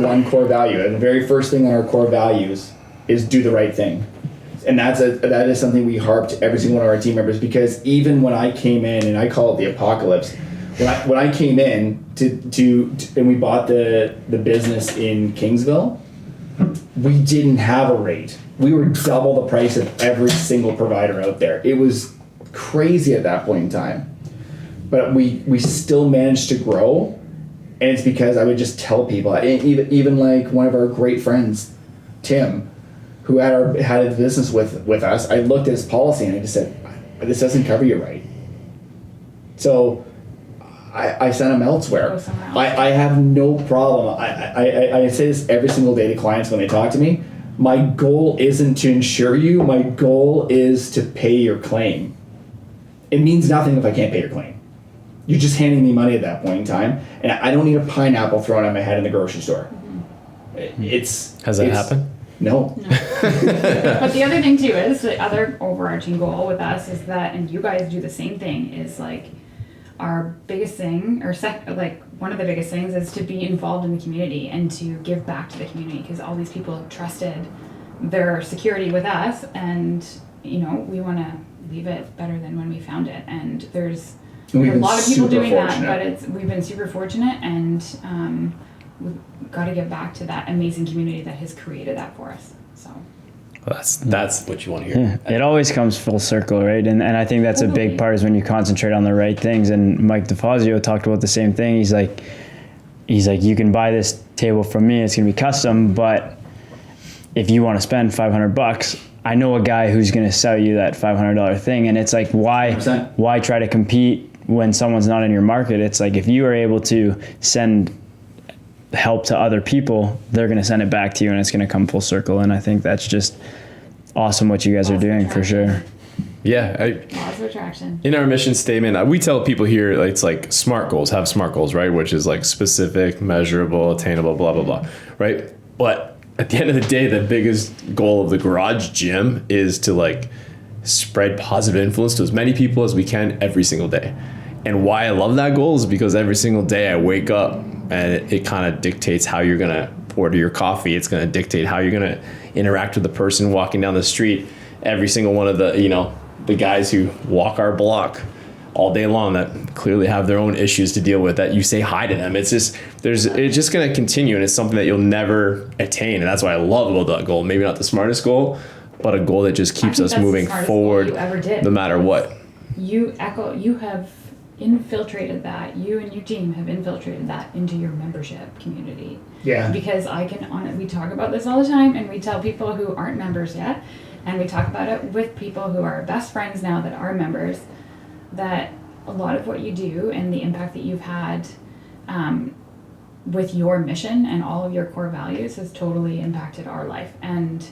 one core value. And the very first thing on our core values is do the right thing. And that is something we harp to every single one of our team members, because even when I came in, and I call it the apocalypse, when I came in to and we bought the business in Kingsville, we didn't have a rate. We were double the price of every single provider out there. It was crazy at that point in time. But we still managed to grow, and it's because I would just tell people, even one of our great friends, Tim, who had a business with us, I looked at his policy and I just said, this doesn't cover you right. So I send them elsewhere. Go somewhere else. I have no problem. I say this every single day to clients when they talk to me. My goal isn't to insure you. My goal is to pay your claim. It means nothing if I can't pay your claim. You're just handing me money at that point in time, and I don't need a pineapple thrown at my head in the grocery store. Has that happened? No. But the other thing too is the other overarching goal with us is that, and you guys do the same thing, is like our biggest thing, or one of the biggest things is to be involved in the community and to give back to the community, because all these people have trusted their security with us, and we want to leave it better than when we found it. And there's a lot of people doing that, but we've been super fortunate, and we've got to give back to that amazing community that has created that for us. So that's what you want to hear. Yeah. It always comes full circle, right? And I think that's a big part, is when you concentrate on the right things. And Mike DeFazio talked about the same thing. He's like, you can buy this table from me, it's gonna be custom, but if you want to spend $500, I know a guy who's gonna sell you that $500 thing. And it's like, why 100%. Why try to compete when someone's not in your market? It's like, if you are able to send help to other people, they're going to send it back to you, and it's going to come full circle. And I think that's just awesome what you guys are doing, for sure. Yeah. laws of attraction. In our mission statement, we tell people here, it's like SMART goals, have SMART goals, right? Which is like specific, measurable, attainable, blah, blah, blah, right? But at the end of the day, the biggest goal of the Garage Gym is to like spread positive influence to as many people as we can every single day. And why I love that goal is because every single day I wake up, and it kind of dictates how you're going to order your coffee. It's going to dictate how you're going to interact with the person walking down the street. Every single one of the guys who walk our block all day long that clearly have their own issues to deal with, that you say hi to them. It's just going to continue, and it's something that you'll never attain. And that's what I love about that goal. Maybe not the smartest goal, but a goal that just keeps us moving forward no matter what. You have infiltrated that. You and your team have infiltrated that into your membership community. Yeah. Because we talk about this all the time, and we tell people who aren't members yet, and we talk about it with people who are best friends now that are members, that a lot of what you do and the impact that you've had with your mission and all of your core values has totally impacted our life. And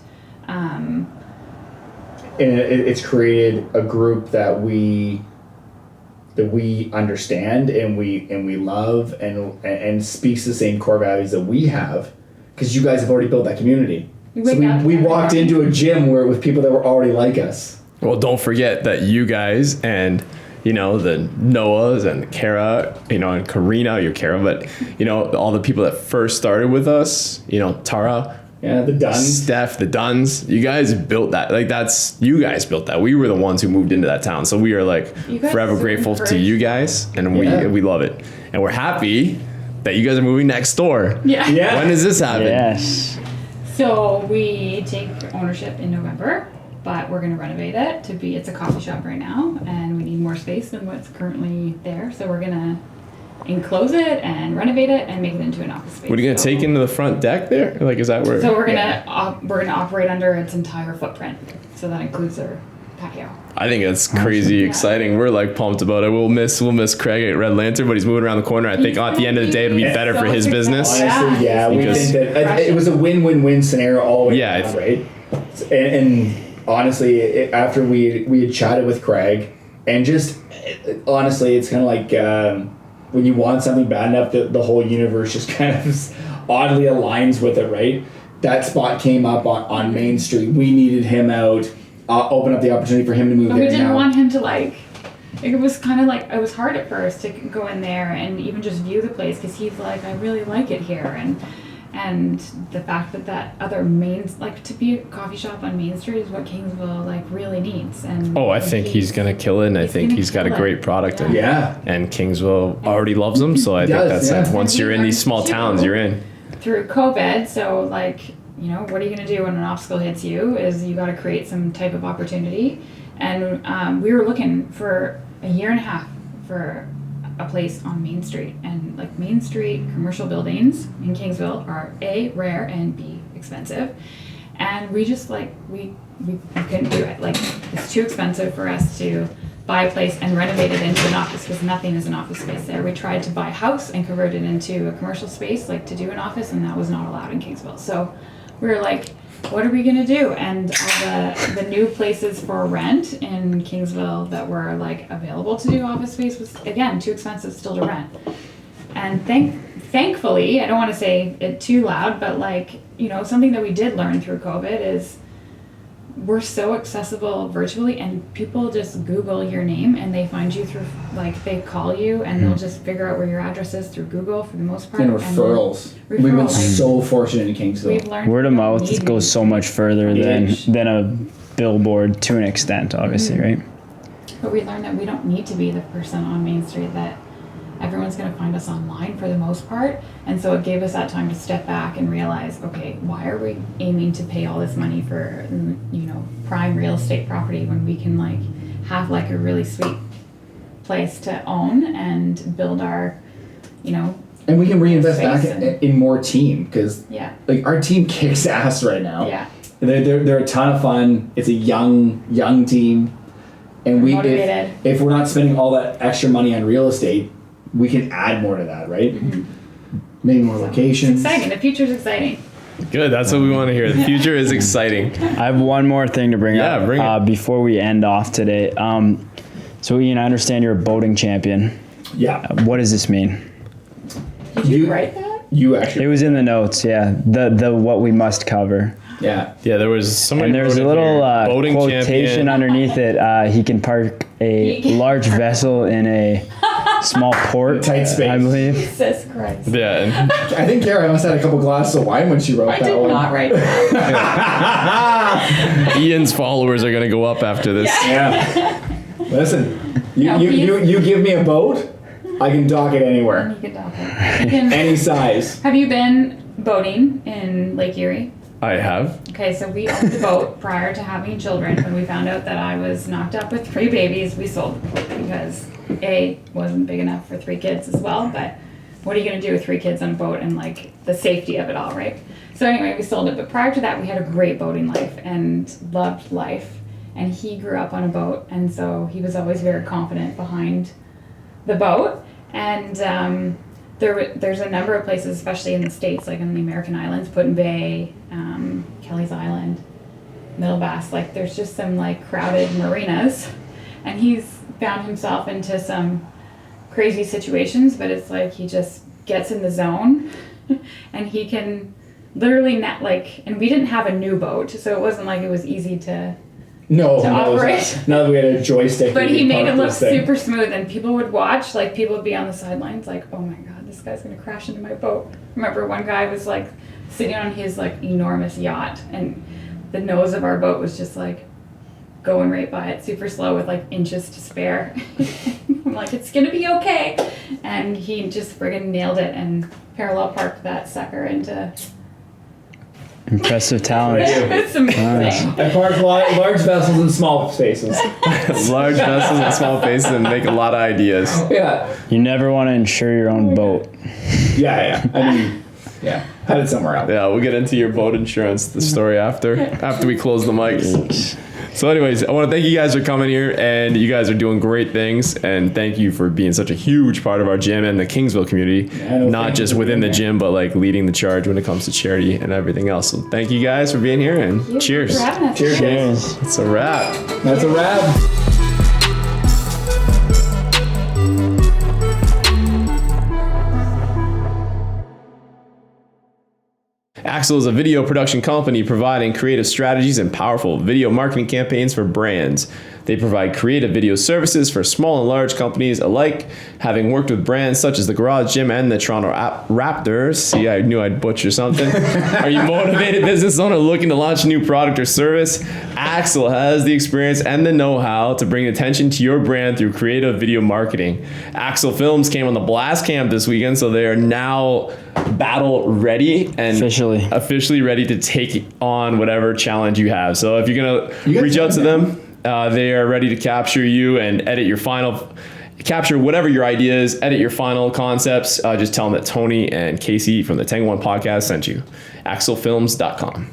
it's created a group that we understand and we love and speaks the same core values that we have, because you guys have already built that community. We walked into a gym with people that were already like us. Well, don't forget that you guys and the Noahs and Kara, and Karina, Kara, but all the people that first started with us, Tara. Yeah, the Duns. Steph, the Duns. You guys built that. You guys built that. We were the ones who moved into that town. So we are forever grateful to you guys, and we love it. And we're happy that you guys are moving next door. Yeah. When does this happen? Yes. So we take ownership in November, but we're going to renovate it it's a coffee shop right now, and we need more space than what's currently there. So we're going to enclose it and renovate it and make it into an office space. What are you gonna take into the front deck there? Is that where? So we're gonna operate under its entire footprint. So that includes our patio. I think it's crazy exciting. We're pumped about it. We'll miss Craig at Red Lantern, but he's moving around the corner. I think at the end of the day, it'll be better for his business. Honestly, yeah, we think that it was a win-win-win scenario all the way around, right? And honestly, after we had chatted with Craig, and just honestly, it's kind of like. When you want something bad enough, the whole universe just kind of oddly aligns with it, right? That spot came up on Main Street. We needed him out, open up the opportunity for him to move there. We didn't want him to it was kind of it was hard at first to go in there and even just view the place, because he's like, I really like it here. And the fact that other to be a coffee shop on Main Street is what Kingsville really needs. And I think he's gonna kill it, and I think he's got a great product. Yeah. And Kingsville already loves him, so I think that's once you're in these small towns, you're in. Through COVID, so what are you gonna do when an obstacle hits you? Is you got to create some type of opportunity, and we were looking for a year and a half for a place on Main Street, and Main Street commercial buildings in Kingsville are A, rare, and B, expensive, and we just we couldn't do it. It's too expensive for us to buy a place and renovate it into an office because nothing is an office space there. We tried to buy a house and convert it into a commercial space, like to do an office, and that was not allowed in Kingsville. So we were like, what are we gonna do? And all the new places for rent in Kingsville that were like available to do office space was again too expensive still to rent. And thankfully, I don't want to say it too loud, but like, you know, something that we did learn through COVID is we're so accessible virtually, and people just Google your name and they find you through, like, they call you and they'll just figure out where your address is through Google for the most part. And referrals. We've been so fortunate in Kingsville. We've learned Word of we don't mouth need goes so much further Yes. than a billboard to an extent, obviously, right? But we learned that we don't need to be the person on Main Street, that everyone's going to find us online for the most part. And so it gave us that time to step back and realize, okay, why are we aiming to pay all this money for, you know, prime real estate property when we can like have like a really sweet place to own and build our, you know, And we can reinvest back space in more team, because yeah, like our team kicks ass right now. yeah. They're a ton of fun. It's a young team, and we Motivated. if we're not spending all that extra money on real estate, we can add more to that, right? Maybe more locations. It's exciting. The future's exciting. Good. That's what we want to hear. The future is exciting. I have one more thing to bring Yeah, up bring it. before we end off today. So Ian, I understand you're a boating champion. Yeah, What does this mean? Did you You- write that? you It actually. was in the notes, yeah. The what we must cover. Yeah, Yeah, there was somebody. And there's wrote a in little here, boating quotation champion. underneath it. He can park a large vessel in a small port, Tight space. I believe. Jesus Christ. Yeah, and I think Kara must have had a couple glasses of wine when she wrote I that did one. not write that. Ian's followers are gonna go up after this. Yeah. Listen, No, you give me a boat, I can dock it anywhere, You can dock it. You can- any size. Have you been boating in Lake Erie? I have. Okay, so we owned the boat prior to having children. When we found out that I was knocked up with 3 babies, we sold the boat because A, wasn't big enough for 3 kids as well, but what are you gonna do with 3 kids on a boat and like the safety of it all, right? So anyway, we sold it, but prior to that we had a great boating life and loved life. And he grew up on a boat, and so he was always very confident behind the boat. And there's a number of places, especially in the States, like in the American Islands, Put-in Bay, Kelly's Island, Middle Bass, like there's just some like crowded marinas, and he's found himself into some crazy situations, but it's like he just gets in the zone and he can literally not like, and we didn't have a new boat, so it wasn't like it was easy to No, To no, operate. now that we had a joystick. But we he could made park it look this thing. super smooth, and people would watch. Like people would be on the sidelines, like, "Oh my god, this guy's gonna crash into my boat." Remember, one guy was like sitting on his like enormous yacht, and the nose of our boat was just like going right by it, super slow with like inches to spare. I'm like, "It's gonna be okay," and he just friggin' nailed it and parallel parked that sucker into. Impressive talent. It's amazing. I park large vessels in small spaces. Large vessels and small faces and make a lot of ideas. Yeah, You never want to insure your own boat. yeah. I mean, yeah, had it somewhere else. Yeah, we'll get into your boat insurance, the story after we close the mics. So anyways, I want to thank you guys for coming here, and you guys are doing great things, and thank you for being such a huge part of our gym and the Kingsville community, no, not thank just you for within the being gym, but like leading the charge when it comes to charity and everything else. So thank you guys for being here, and cheers. For having us. Cheers. Cheers. It's a wrap. That's a wrap. Axel is a video production company providing creative strategies and powerful video marketing campaigns for brands. They provide creative video services for small and large companies alike, having worked with brands such as the Garage Gym and the Toronto Raptors. See, I knew I'd butcher something. Are you a motivated business owner looking to launch a new product or service? Axel has the experience and the know-how to bring attention to your brand through creative video marketing. Axel Films came on the Blast Camp this weekend, so they are now battle ready and officially ready to take on whatever challenge you have. So if you're gonna reach out to them, they are ready to capture you and capture whatever your idea is, edit your final concepts. Just tell them that Tony and Casey from the Tango One podcast sent you. AxelFilms.com.